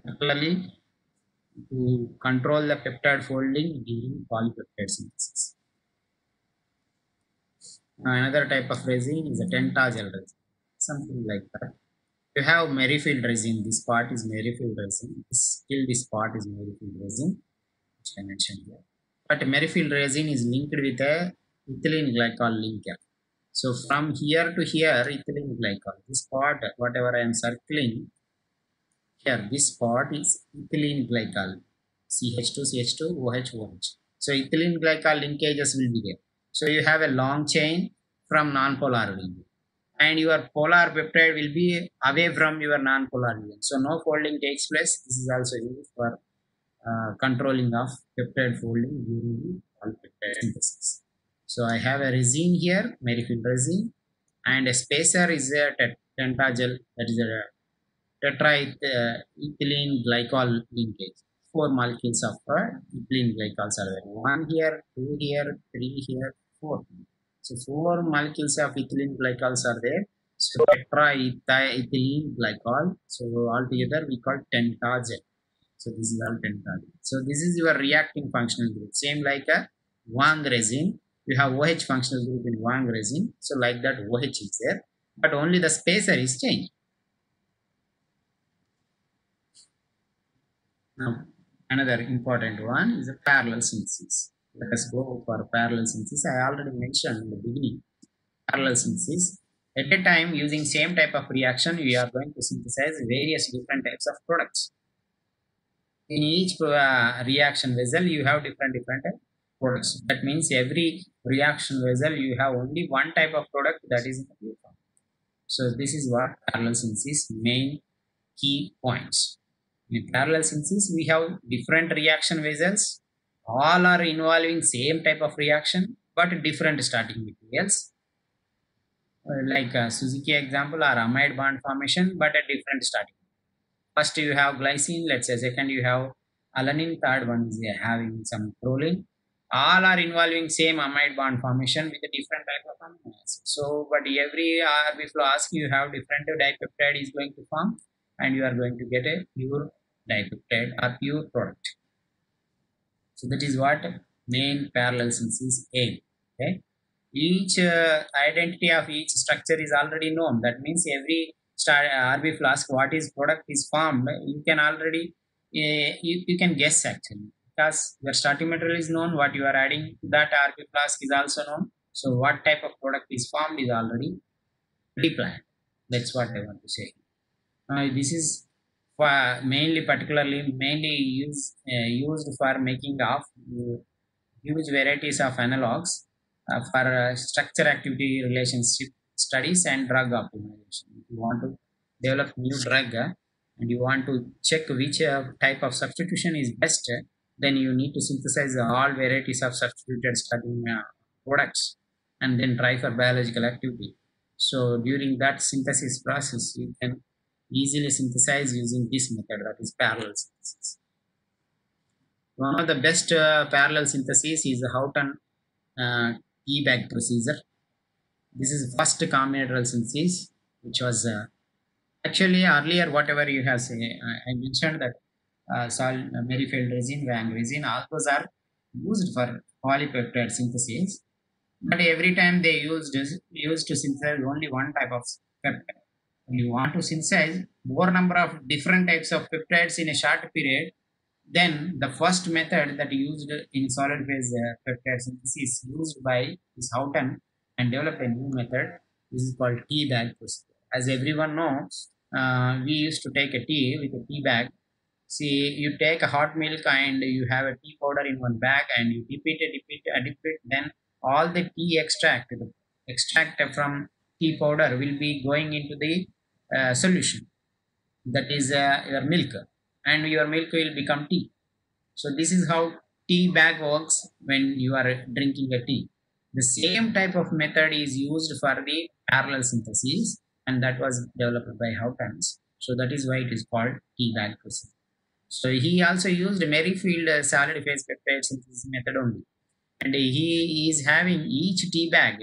Particularly to control the peptide folding during polypeptide synthesis. Another type of resin is a Tentagel resin, something like that. You have Merrifield resin. This part is Merrifield resin. This part is Merrifield resin, which I mentioned here. But Merrifield resin is linked with a ethylene glycol linker. So from here to here, ethylene glycol. This part, whatever I am circling here, this part is ethylene glycol. CH2, CH2, OH, OH. So ethylene glycol linkages will be there. So you have a long chain from non-polar region, and your polar peptide will be away from your non-polar region. So no folding takes place. This is also used for controlling of peptide folding during the polypeptide synthesis. So I have a resin here, Merrifield resin, and a spacer is a Tentagel, that is a tetraethylene glycol linkage. 4 molecules of ethylene glycols are there. 1 here, 2 here, 3 here, 4. So 4 molecules of ethylene glycols are there. So tetraethylene glycol. So altogether we call Tentagel. So this is all Tentagel. So this is your reacting functional group. Same like a Wang resin. You have OH functional group in Wang resin. So like that OH is there. But only the spacer is changed. Now, another important one is a parallel synthesis. Let us go for parallel synthesis. I already mentioned in the beginning, parallel synthesis. At a time, using same type of reaction, we are going to synthesize various different types of products. In each reaction vessel, you have different products. That means every reaction vessel, you have only one type of product, that is in the pure form. So this is what parallel synthesis main key points. In parallel synthesis, we have different reaction vessels. All are involving same type of reaction, but different starting materials. Like Suzuki example are amide bond formation, but a different starting. First you have glycine, let's say. Second you have alanine. Third one is having some proline. All are involving same amide bond formation with a different type of amino acid. So, but every RB flask you have different dipeptide is going to form, and you are going to get a pure dipeptide or pure product. So that is what main parallel synthesis aim. Okay, each identity of each structure is already known. That means every RB flask, what is product is formed, you can already you can guess actually, because your starting material is known. What you are adding to that RB flask is also known. So what type of product is formed is already pre-planned. That's what I want to say. This is mainly used for making of huge varieties of analogs for structure activity relationship studies and drug optimization. If you want to develop new drug and you want to check which type of substitution is best, then you need to synthesize all varieties of substituted starting products and then try for biological activity. So during that synthesis process, you can easily synthesize using this method, that is parallel synthesis. One of the best parallel synthesis is the Houghton tea bag procedure. This is first combinatorial synthesis, which was actually earlier whatever you have said. I mentioned that Merrifield resin, Wang resin, all those are used for polypeptide synthesis, but every time they used to synthesize only one type of peptide. When you want to synthesize more number of different types of peptides in a short period, then the first method that used in solid phase peptide synthesis used by is Houghton, and developed a new method. This is called tea bag procedure. As everyone knows, we used to take a tea with a tea bag. See, you take a hot milk and you have a tea powder in one bag, and you dip it. Then all the tea extract from tea powder will be going into the solution, that is your milk, and your milk will become tea. So this is how tea bag works when you are drinking a tea. The same type of method is used for the parallel synthesis, and that was developed by Houghton. So that is why it is called tea bag procedure. So he also used Merrifield solid phase peptide synthesis method only, and he is having each tea bag,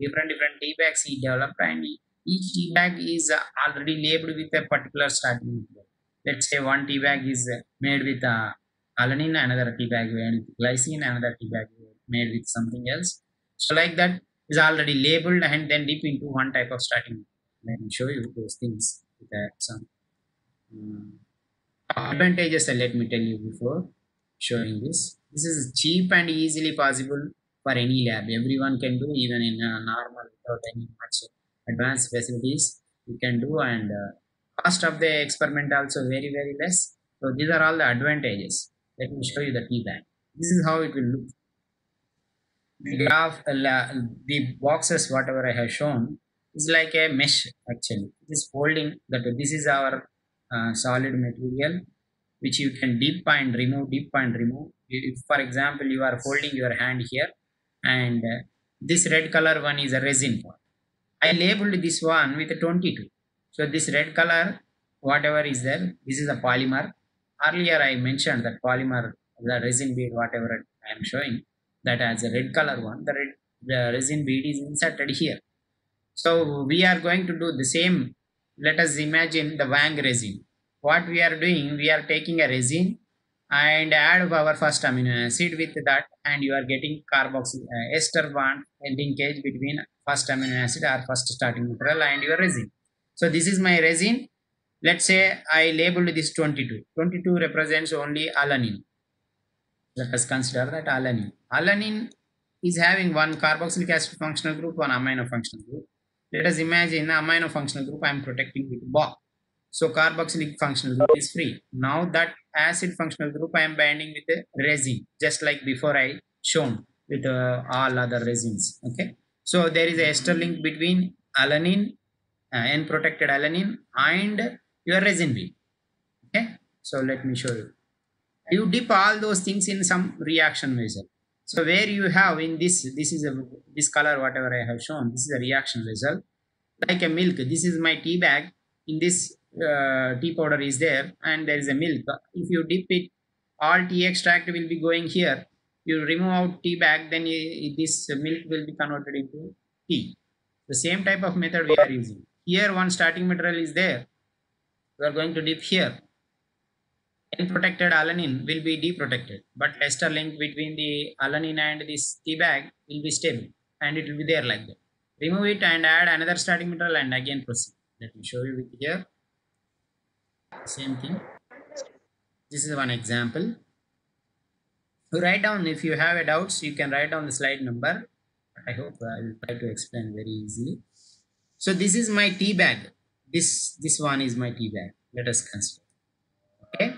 different tea bags he developed, and each tea bag is already labeled with a particular starting material. Let's say one tea bag is made with alanine, another tea bag made with glycine, another tea bag made with something else. So like that is already labeled and then dip into one type of starting material. Let me show you those things with some um, advantages. Let me tell you before showing this. This is cheap and easily possible for any lab. Everyone can do, even in a normal without any much advanced facilities. You can do, and cost of the experiment also very less. So these are all the advantages. Let me show you the T bag. This is how it will look. The graph, the boxes, whatever I have shown, is like a mesh actually. It is holding that this is our solid material which you can dip and remove. If, for example, you are holding your hand here, and this red color one is a resin one. I labeled this one with a 22. So this red color, whatever is there, this is a polymer. Earlier I mentioned that polymer, the resin bead, whatever I am showing, that as a red color one, the resin bead is inserted here. So we are going to do the same. Let us imagine the Wang resin. What we are doing, we are taking a resin and add our first amino acid with that, and you are getting carboxyl ester bond linkage between first amino acid or first starting material and your resin. So this is my resin. Let's say I labeled this 22. 22 represents only alanine. Let us consider that alanine. Alanine is having one carboxylic acid functional group, one amino functional group. Let us imagine amino functional group I am protecting with Boc. So carboxylic functional group is free. Now that acid functional group I am binding with a resin, just like before I shown with all other resins. Okay. So there is a ester link between alanine, N-protected alanine, and your resin B. Okay. So let me show you. You dip all those things in some reaction vessel. So where you have in this is this color whatever I have shown, this is a reaction vessel like a milk. This is my tea bag. In this tea powder is there, and there is a milk. If you dip it, all tea extract will be going here. You remove out tea bag, then this milk will be converted into tea. The same type of method we are using. Here one starting material is there. We are going to dip here. N-protected alanine will be deprotected, but ester link between the alanine and this tea bag will be stable, and it will be there like that. Remove it and add another starting material and again proceed. Let me show you with here. Same thing. This is one example. You write down, if you have a doubts, you can write down the slide number. I hope I will try to explain very easily. So this is my tea bag. This one is my tea bag. Let us consider. Okay.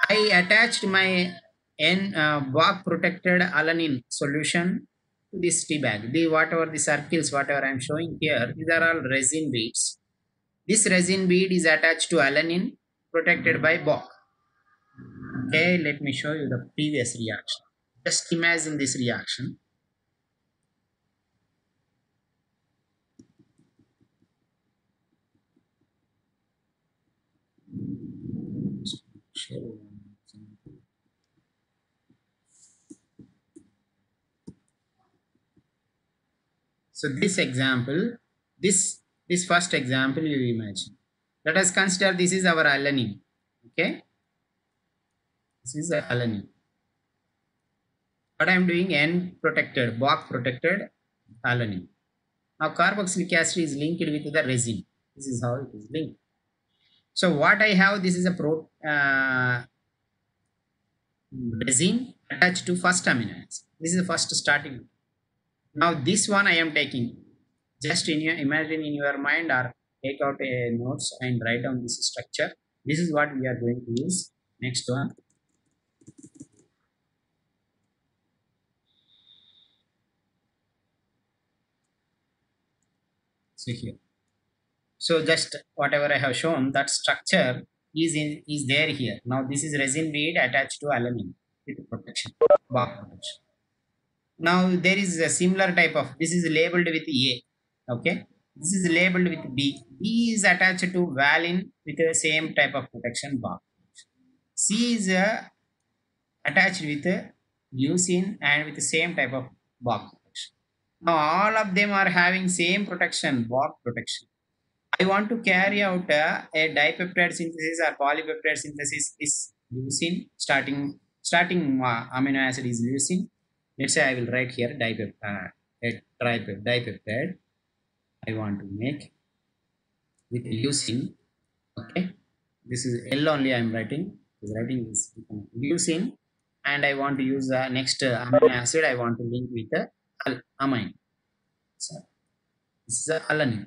I attached my Boc protected alanine solution to this tea bag. The whatever the circles, whatever I am showing here, these are all resin beads. This resin bead is attached to alanine protected by Boc. Okay, let me show you the previous reaction. Just imagine this reaction. So this example, this first example you imagine. Let us consider this is our alanine. Okay, this is alanine. What I am doing, N protected, Boc protected alanine. Now carboxylic acid is linked with the resin. This is how it is linked. So what I have, this is a resin attached to first amino acid. This is the first starting. Now this one I am taking. Just imagine in your mind or take out a notes and write down this structure. This is what we are going to use. Next one. So here. So just whatever I have shown, that structure is there here. Now this is resin bead attached to alanine with protection, Boc protection. Now there is a similar type of, this is labeled with A. Okay. This is labeled with B. B is attached to valine with the same type of protection, Boc. C is attached with leucine and with the same type of Bach protection. Now all of them are having same protection, Bach protection. I want to carry out a dipeptide synthesis or polypeptide synthesis is leucine. Starting amino acid is leucine. Let's say I will write here dipeptide. I want to make with leucine. Okay, this is L only I am writing. Is writing this leucine, and I want to use the next amino acid. I want to link with the amine. So this is alanine.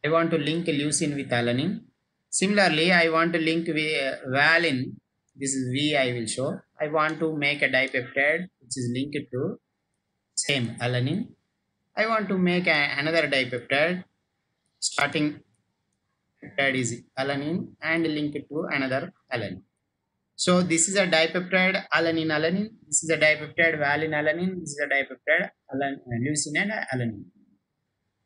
I want to link leucine with alanine. Similarly, I want to link with valine. This is V I will show. I want to make a dipeptide which is linked to same alanine. I want to make another dipeptide. Starting peptide is alanine and linked to another alanine. So this is a dipeptide alanine. This is a dipeptide valine alanine. This is a dipeptide leucine and alanine.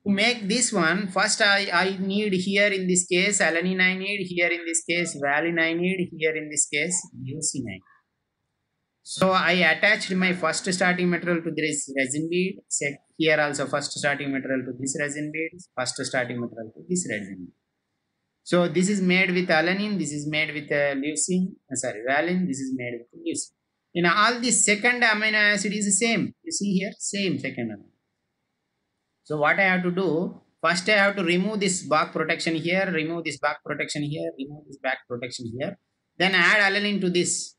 To make this one, first I need here in this case alanine I need, here in this case valine I need, here in this case leucine I need. So I attached my first starting material to this resin bead, set here also first starting material to this resin bead, first starting material to this resin bead. So this is made with alanine, this is made with valine, this is made with leucine. In all the second amino acid is the same. You see here, same second amino. So what I have to do, first I have to remove this Bach protection here, remove this Bach protection here, remove this Bach protection here. Then add alanine to this.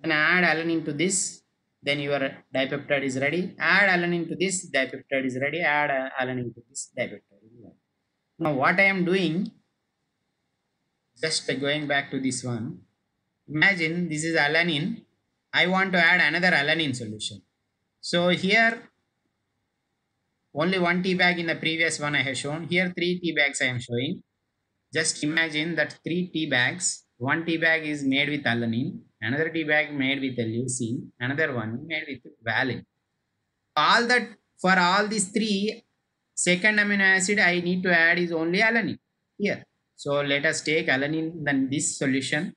Then add alanine to this. Then your dipeptide is ready. Add alanine to this, dipeptide is ready. Add alanine to this, dipeptide is ready. Now what I am doing, just going back to this one. Imagine this is alanine. I want to add another alanine solution. So here only 1 tea bag in the previous one I have shown. Here 3 tea bags I am showing. Just imagine that 3 tea bags. 1 tea bag is made with alanine. Another tea bag made with leucine. Another one made with valine. All that for all these 3 second amino acid I need to add is only alanine here. So let us take alanine then this solution.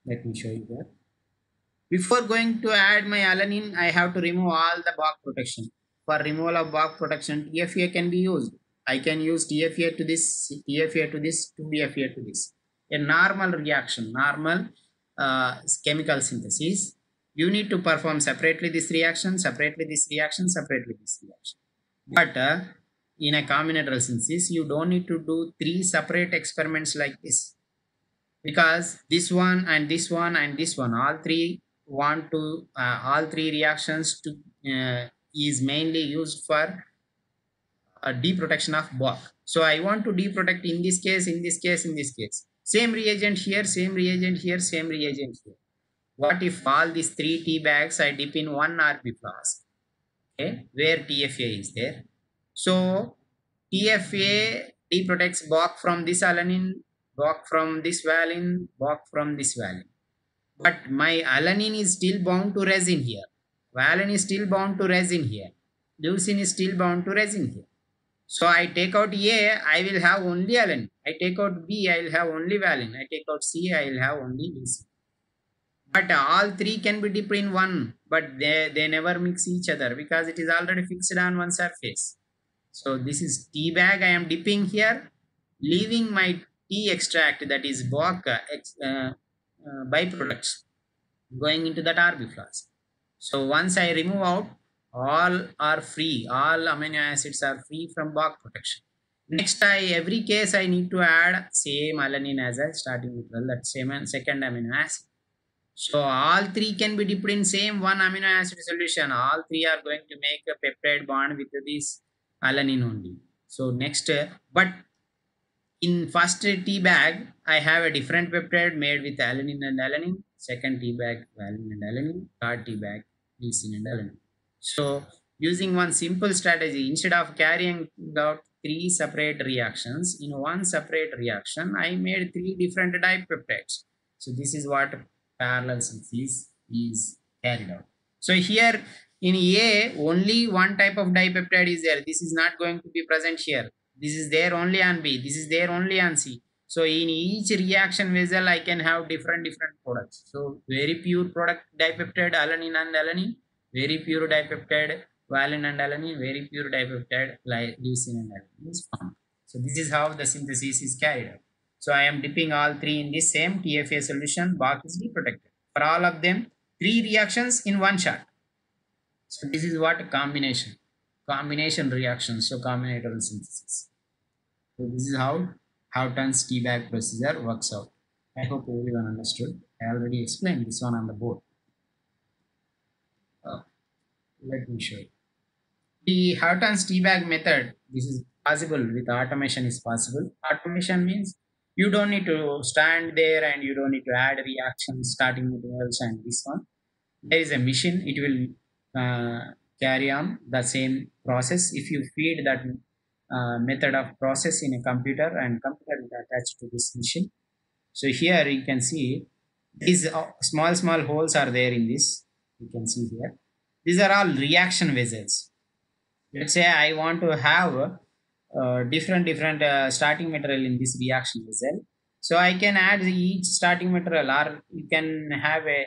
Let me show you there. Before going to add my alanine, I have to remove all the Bach protection. For removal of Bach protection, TFA can be used. I can use TFA to this, TFA to this, 2FA to this. A normal reaction, normal chemical synthesis. You need to perform separately this reaction, separately this reaction, separately this reaction. But in a combinatorial synthesis, you don't need to do 3 separate experiments like this. Because this one and this one and this one, all 3 want to all 3 reactions to is mainly used for deprotection of Bach. So I want to deprotect in this case, in this case, in this case. Same reagent here, same reagent here, same reagent here. What if all these 3 tea bags I dip in 1 RP flask, okay, where TFA is there. So TFA deprotects Bach from this alanine, Bach from this valine, Bach from this valine. But my alanine is still bound to resin here. Valine is still bound to resin here. Leucine is still bound to resin here. So I take out A, I will have only alanine. I take out B, I will have only valine. I take out C, I will have only leucine. But all 3 can be dipped in 1, but they never mix each other because it is already fixed on one surface. So this is tea bag I am dipping here, leaving my tea extract, that is Bach byproducts going into that RB flask. So once I remove out, all are free, all amino acids are free from Bach protection. Next, every case I need to add same alanine as a starting material, that same and second amino acid. So all 3 can be dipped in same 1 amino acid solution. All 3 are going to make a peptide bond with this alanine only. So next, but in first tea bag, I have a different peptide made with alanine and alanine. Second tea bag, valine and alanine. Third tea bag, leucine and alanine. So using one simple strategy, instead of carrying out 3 separate reactions, in one separate reaction, I made 3 different dipeptides. So this is what parallel synthesis is carried out. So here in A, only one type of dipeptide is there. This is not going to be present here. This is there only on B. This is there only on C. So in each reaction vessel, I can have different products. So very pure product dipeptide alanine and alanine, very pure dipeptide valine and alanine, very pure dipeptide leucine and alanine is formed. So this is how the synthesis is carried out. So I am dipping all three in this same TFA solution. Bark is deprotected. For all of them, three reactions in one shot. So this is what combination reactions. So combinatorial synthesis. So this is how Houghton's T-bag procedure works out. I hope everyone understood. I already explained this one on the board. Let me show you. The Houghton's T-bag method, this is possible with automation is possible. Automation means you don't need to stand there and you don't need to add reactions, starting materials and this one. There is a machine, it will carry on the same process. If you feed that method of process in a computer and computer is attached to this machine. So here you can see these small holes are there in this. You can see here. These are all reaction vessels. Let's say I want to have different starting material in this reaction vessel. So I can add each starting material, or you can have a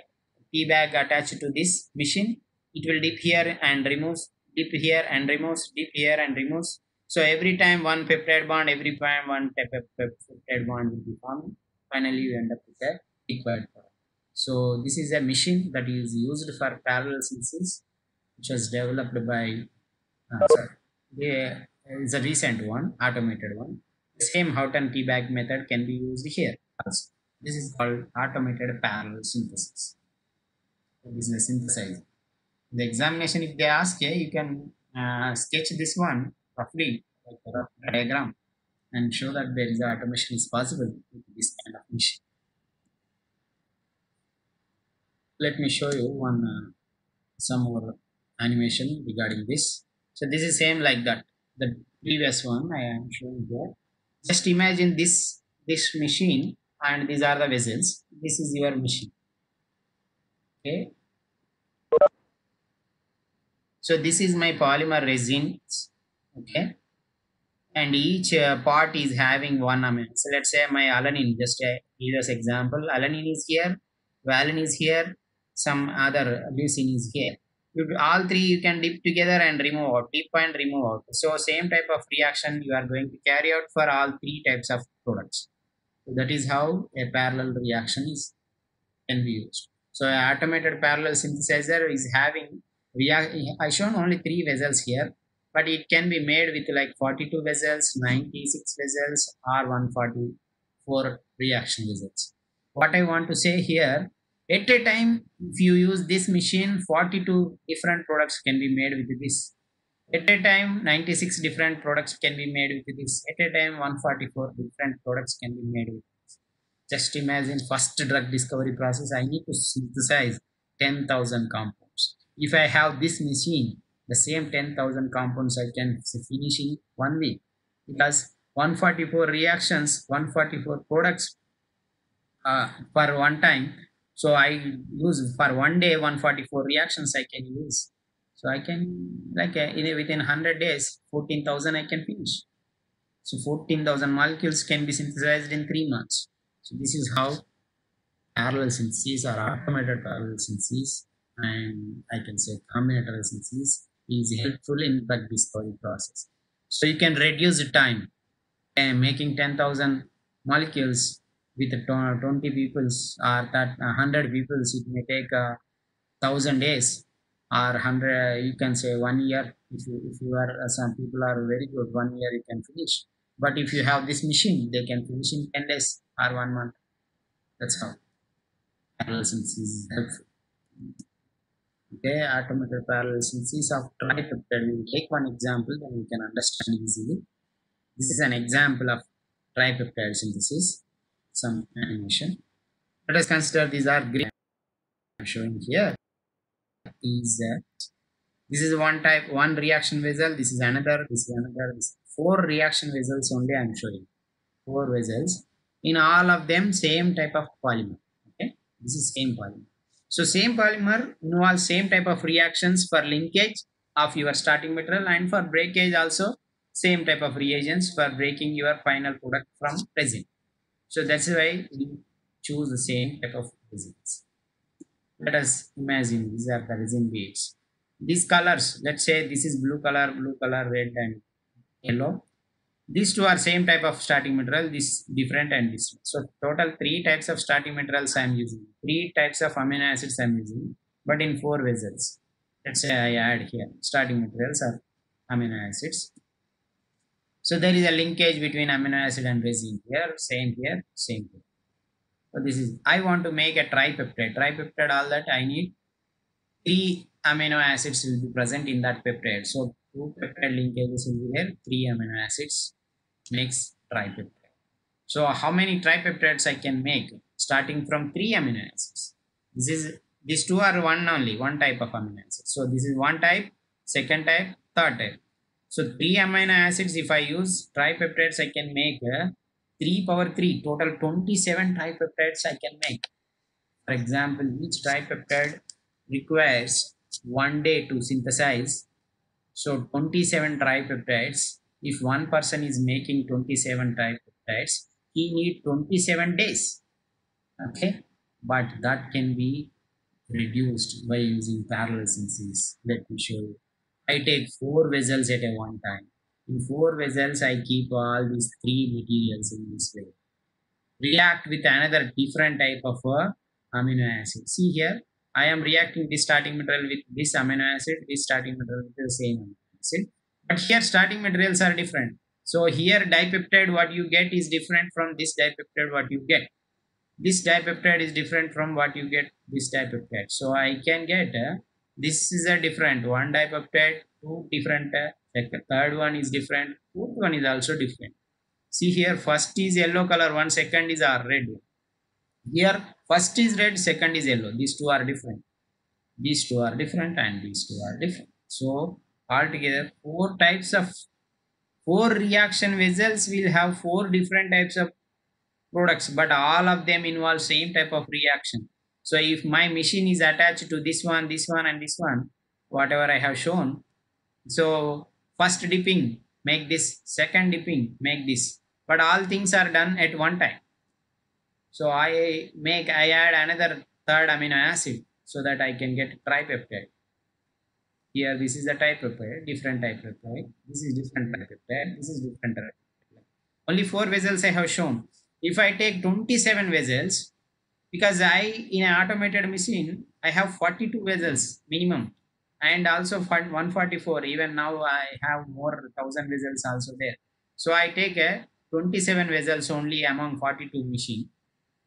tea bag attached to this machine. It will dip here and removes, dip here and removes, dip here and removes. So every time one peptide bond, every time one peptide bond will be formed. Finally, you end up with a required product. So this is a machine that is used for parallel synthesis, which was developed by is a recent one, automated one. The same Houghton T-bag method can be used here also. This is called automated parallel synthesis. This is a synthesizer. The examination, if they ask, you can sketch this one roughly, like a rough diagram, and show that there is automation is possible with this kind of machine. Let me show you one some more animation regarding this. So this is same like that. The previous one I am showing here. Just imagine this machine, and these are the vessels. This is your machine. Okay. So this is my polymer resins. Okay. And each part is having one amino. So let's say my alanine, just a previous example, alanine is here, valine is here, some other leucine is here. All three you can dip together and remove out, dip and remove out. So same type of reaction you are going to carry out for all three types of products. So that is how a parallel reaction is can be used. So an automated parallel synthesizer is having I shown only three vessels here, but it can be made with like 42 vessels, 96 vessels, or 144 reaction vessels. What I want to say here, at a time, if you use this machine, 42 different products can be made with this. At a time, 96 different products can be made with this. At a time, 144 different products can be made with this. Just imagine first drug discovery process, I need to synthesize 10,000 compounds. If I have this machine, the same 10,000 compounds I can finish in 1 week, because 144 reactions, 144 products per one time. So I use for one day 144 reactions I can use. So I can like within 100 days 14,000 I can finish. So 14,000 molecules can be synthesized in 3 months. So this is how parallel synthesis or automated parallel synthesis, and I can say combinatorial synthesis is helpful in drug discovery process. So you can reduce the time making 10,000 molecules with 20 peoples or that 100 peoples. It may take 1,000 days or 100. You can say 1 year. If you are some people are very good, 1 year you can finish. But if you have this machine, they can finish in 10 days or 1 month. That's how parallel synthesis is helpful. Okay, automated parallel synthesis of tripeptide. We will take one example, then we can understand easily. This is an example of tripeptide synthesis. Some animation. Let us consider these are green. I'm showing here. This is one type, one reaction vessel. This is another. This is another. This 4 reaction vessels only. I'm showing 4 vessels. In all of them, same type of polymer. Okay, this is same polymer. So same polymer involves same type of reactions for linkage of your starting material and for breakage also. same type of reagents for breaking your final product from resin. So that's why we choose the same type of resins. Let us imagine these are the resin beads. These colors, let's say this is blue color, red, and yellow. These two are same type of starting material, this different and this one. So total three types of starting materials I am using. Three types of amino acids I am using, but in four vessels. Let's say I add here starting materials are amino acids. So there is a linkage between amino acid and resin here, same here, same here. So this is, I want to make a tripeptide. Tripeptide, all that I need three amino acids will be present in that peptide. So two peptide linkages will be there, three amino acids makes tripeptide. So how many tripeptides I can make starting from three amino acids? These two are one only, one type of amino acid. So this is one type, second type, third type. So three amino acids, if I use tripeptides, I can make 3 power 3, total 27 tripeptides I can make. For example, each tripeptide requires 1 day to synthesize. So 27 tripeptides, if one person is making 27 tripeptides, he need 27 days. Okay, but that can be reduced by using parallel synthesis. Let me show you. I take 4 vessels at a one time. In 4 vessels, I keep all these 3 materials in this way. React with another different type of amino acid. See here, I am reacting this starting material with this amino acid, this starting material with the same amino acid. But here starting materials are different. So here dipeptide what you get is different from this dipeptide what you get. This dipeptide is different from what you get this dipeptide. So I can get this is a different one dipeptide, two different, third one is different, fourth one is also different. See here, first is yellow color, one second is red. Here, first is red, second is yellow. These two are different. These two are different and these two are different. So, altogether, four reaction vessels will have 4 different types of products, but all of them involve same type of reaction. So, if my machine is attached to this one, and this one, whatever I have shown, so first dipping, make this, second dipping, make this, but all things are done at one time. So I add another third amino acid so that I can get tripeptide. Here this is the tripeptide, different tripeptide. This is different tripeptide. This is different tripeptide. Only 4 vessels I have shown. If I take 27 vessels, because in an automated machine, I have 42 vessels minimum and also 144. Even now I have more 1000 vessels also there. So I take a 27 vessels only among 42 machine.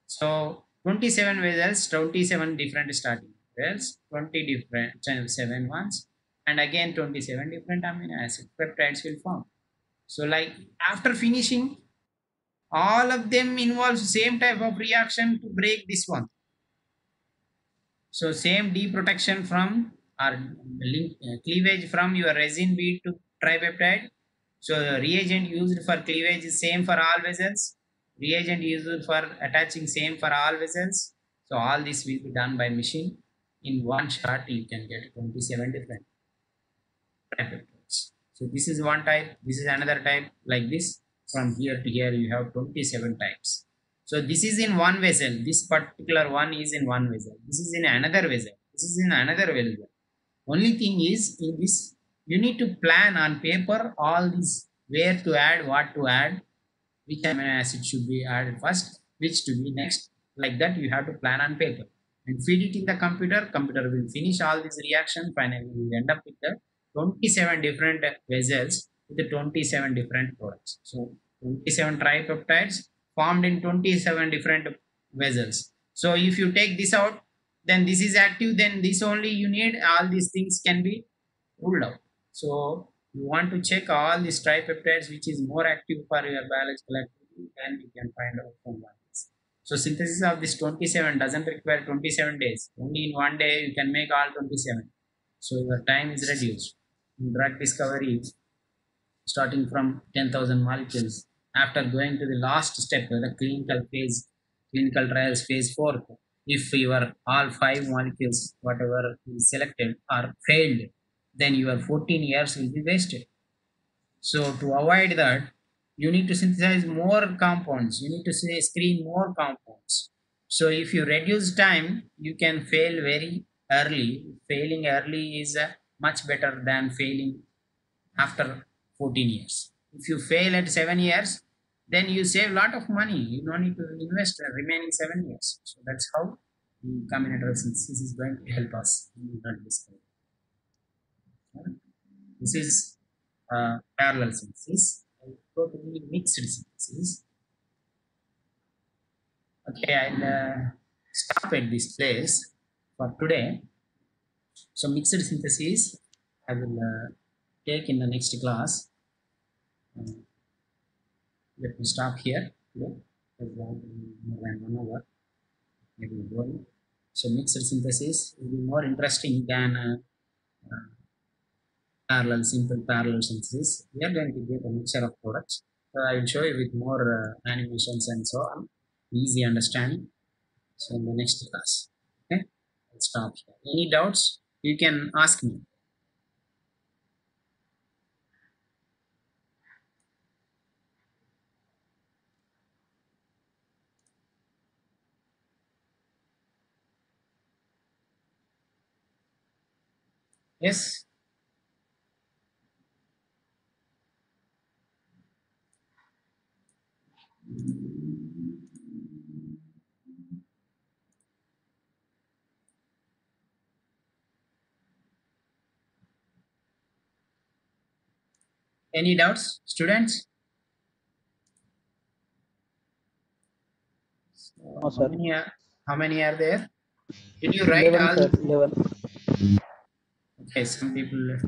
So 27 vessels, 27 different starting vessels, 20 different 7 ones, and again 27 different amino acid peptides will form. So like after finishing, all of them involve same type of reaction to break this one. So same deprotection from or cleavage from your resin bead to tripeptide. So the reagent used for cleavage is same for all vessels. Reagent used for attaching same for all vessels. So all this will be done by machine. In one shot you can get 27 different tripeptides. So this is one type, this is another type, like this. From here to here you have 27 types. So this is in one vessel. This particular one is in one vessel. This is in another vessel. This is in another vessel. Only thing is in this you need to plan on paper all these, where to add, what to add, which amino acid should be added first, which to be next. Like that you have to plan on paper and feed it in the computer. Computer will finish all this reaction. Finally we will end up with the 27 different vessels with the 27 different products. So 27 tripeptides formed in 27 different vessels. So if you take this out, then this is active, then this only you need, all these things can be ruled out. So you want to check all these tripeptides which is more active for your biological activity, then you can find out from one. So synthesis of this 27 doesn't require 27 days. Only in one day you can make all 27. So your time is reduced. In drug discovery, starting from 10,000 molecules, after going to the last step, the clinical trials phase 4, if your all 5 molecules, whatever is selected, are failed, then your 14 years will be wasted. So to avoid that, you need to synthesize more compounds. You need to screen more compounds. So if you reduce time, you can fail very early. Failing early is much better than failing after 14 years. If you fail at 7 years, then you save a lot of money. You don't need to invest the remaining 7 years. So that's how the combinatorial synthesis is going to help us in drug discovery. This is parallel synthesis. I'll go to the mixed synthesis. Okay, I'll stop at this place for today. So mixed synthesis, I will take in the next class. Let me stop here today. More than 1 hour, maybe going. So mixed synthesis will be more interesting than parallel, simple parallel synthesis. We are going to get a mixture of products. So I will show you with more animations and so on, easy understanding. So in the next class, okay, I'll stop here. Any doubts, you can ask me. Yes. Any doubts, students? No, How sir. many are, how many are there? Did you write 11, all? sir. 11. Okay, some people left.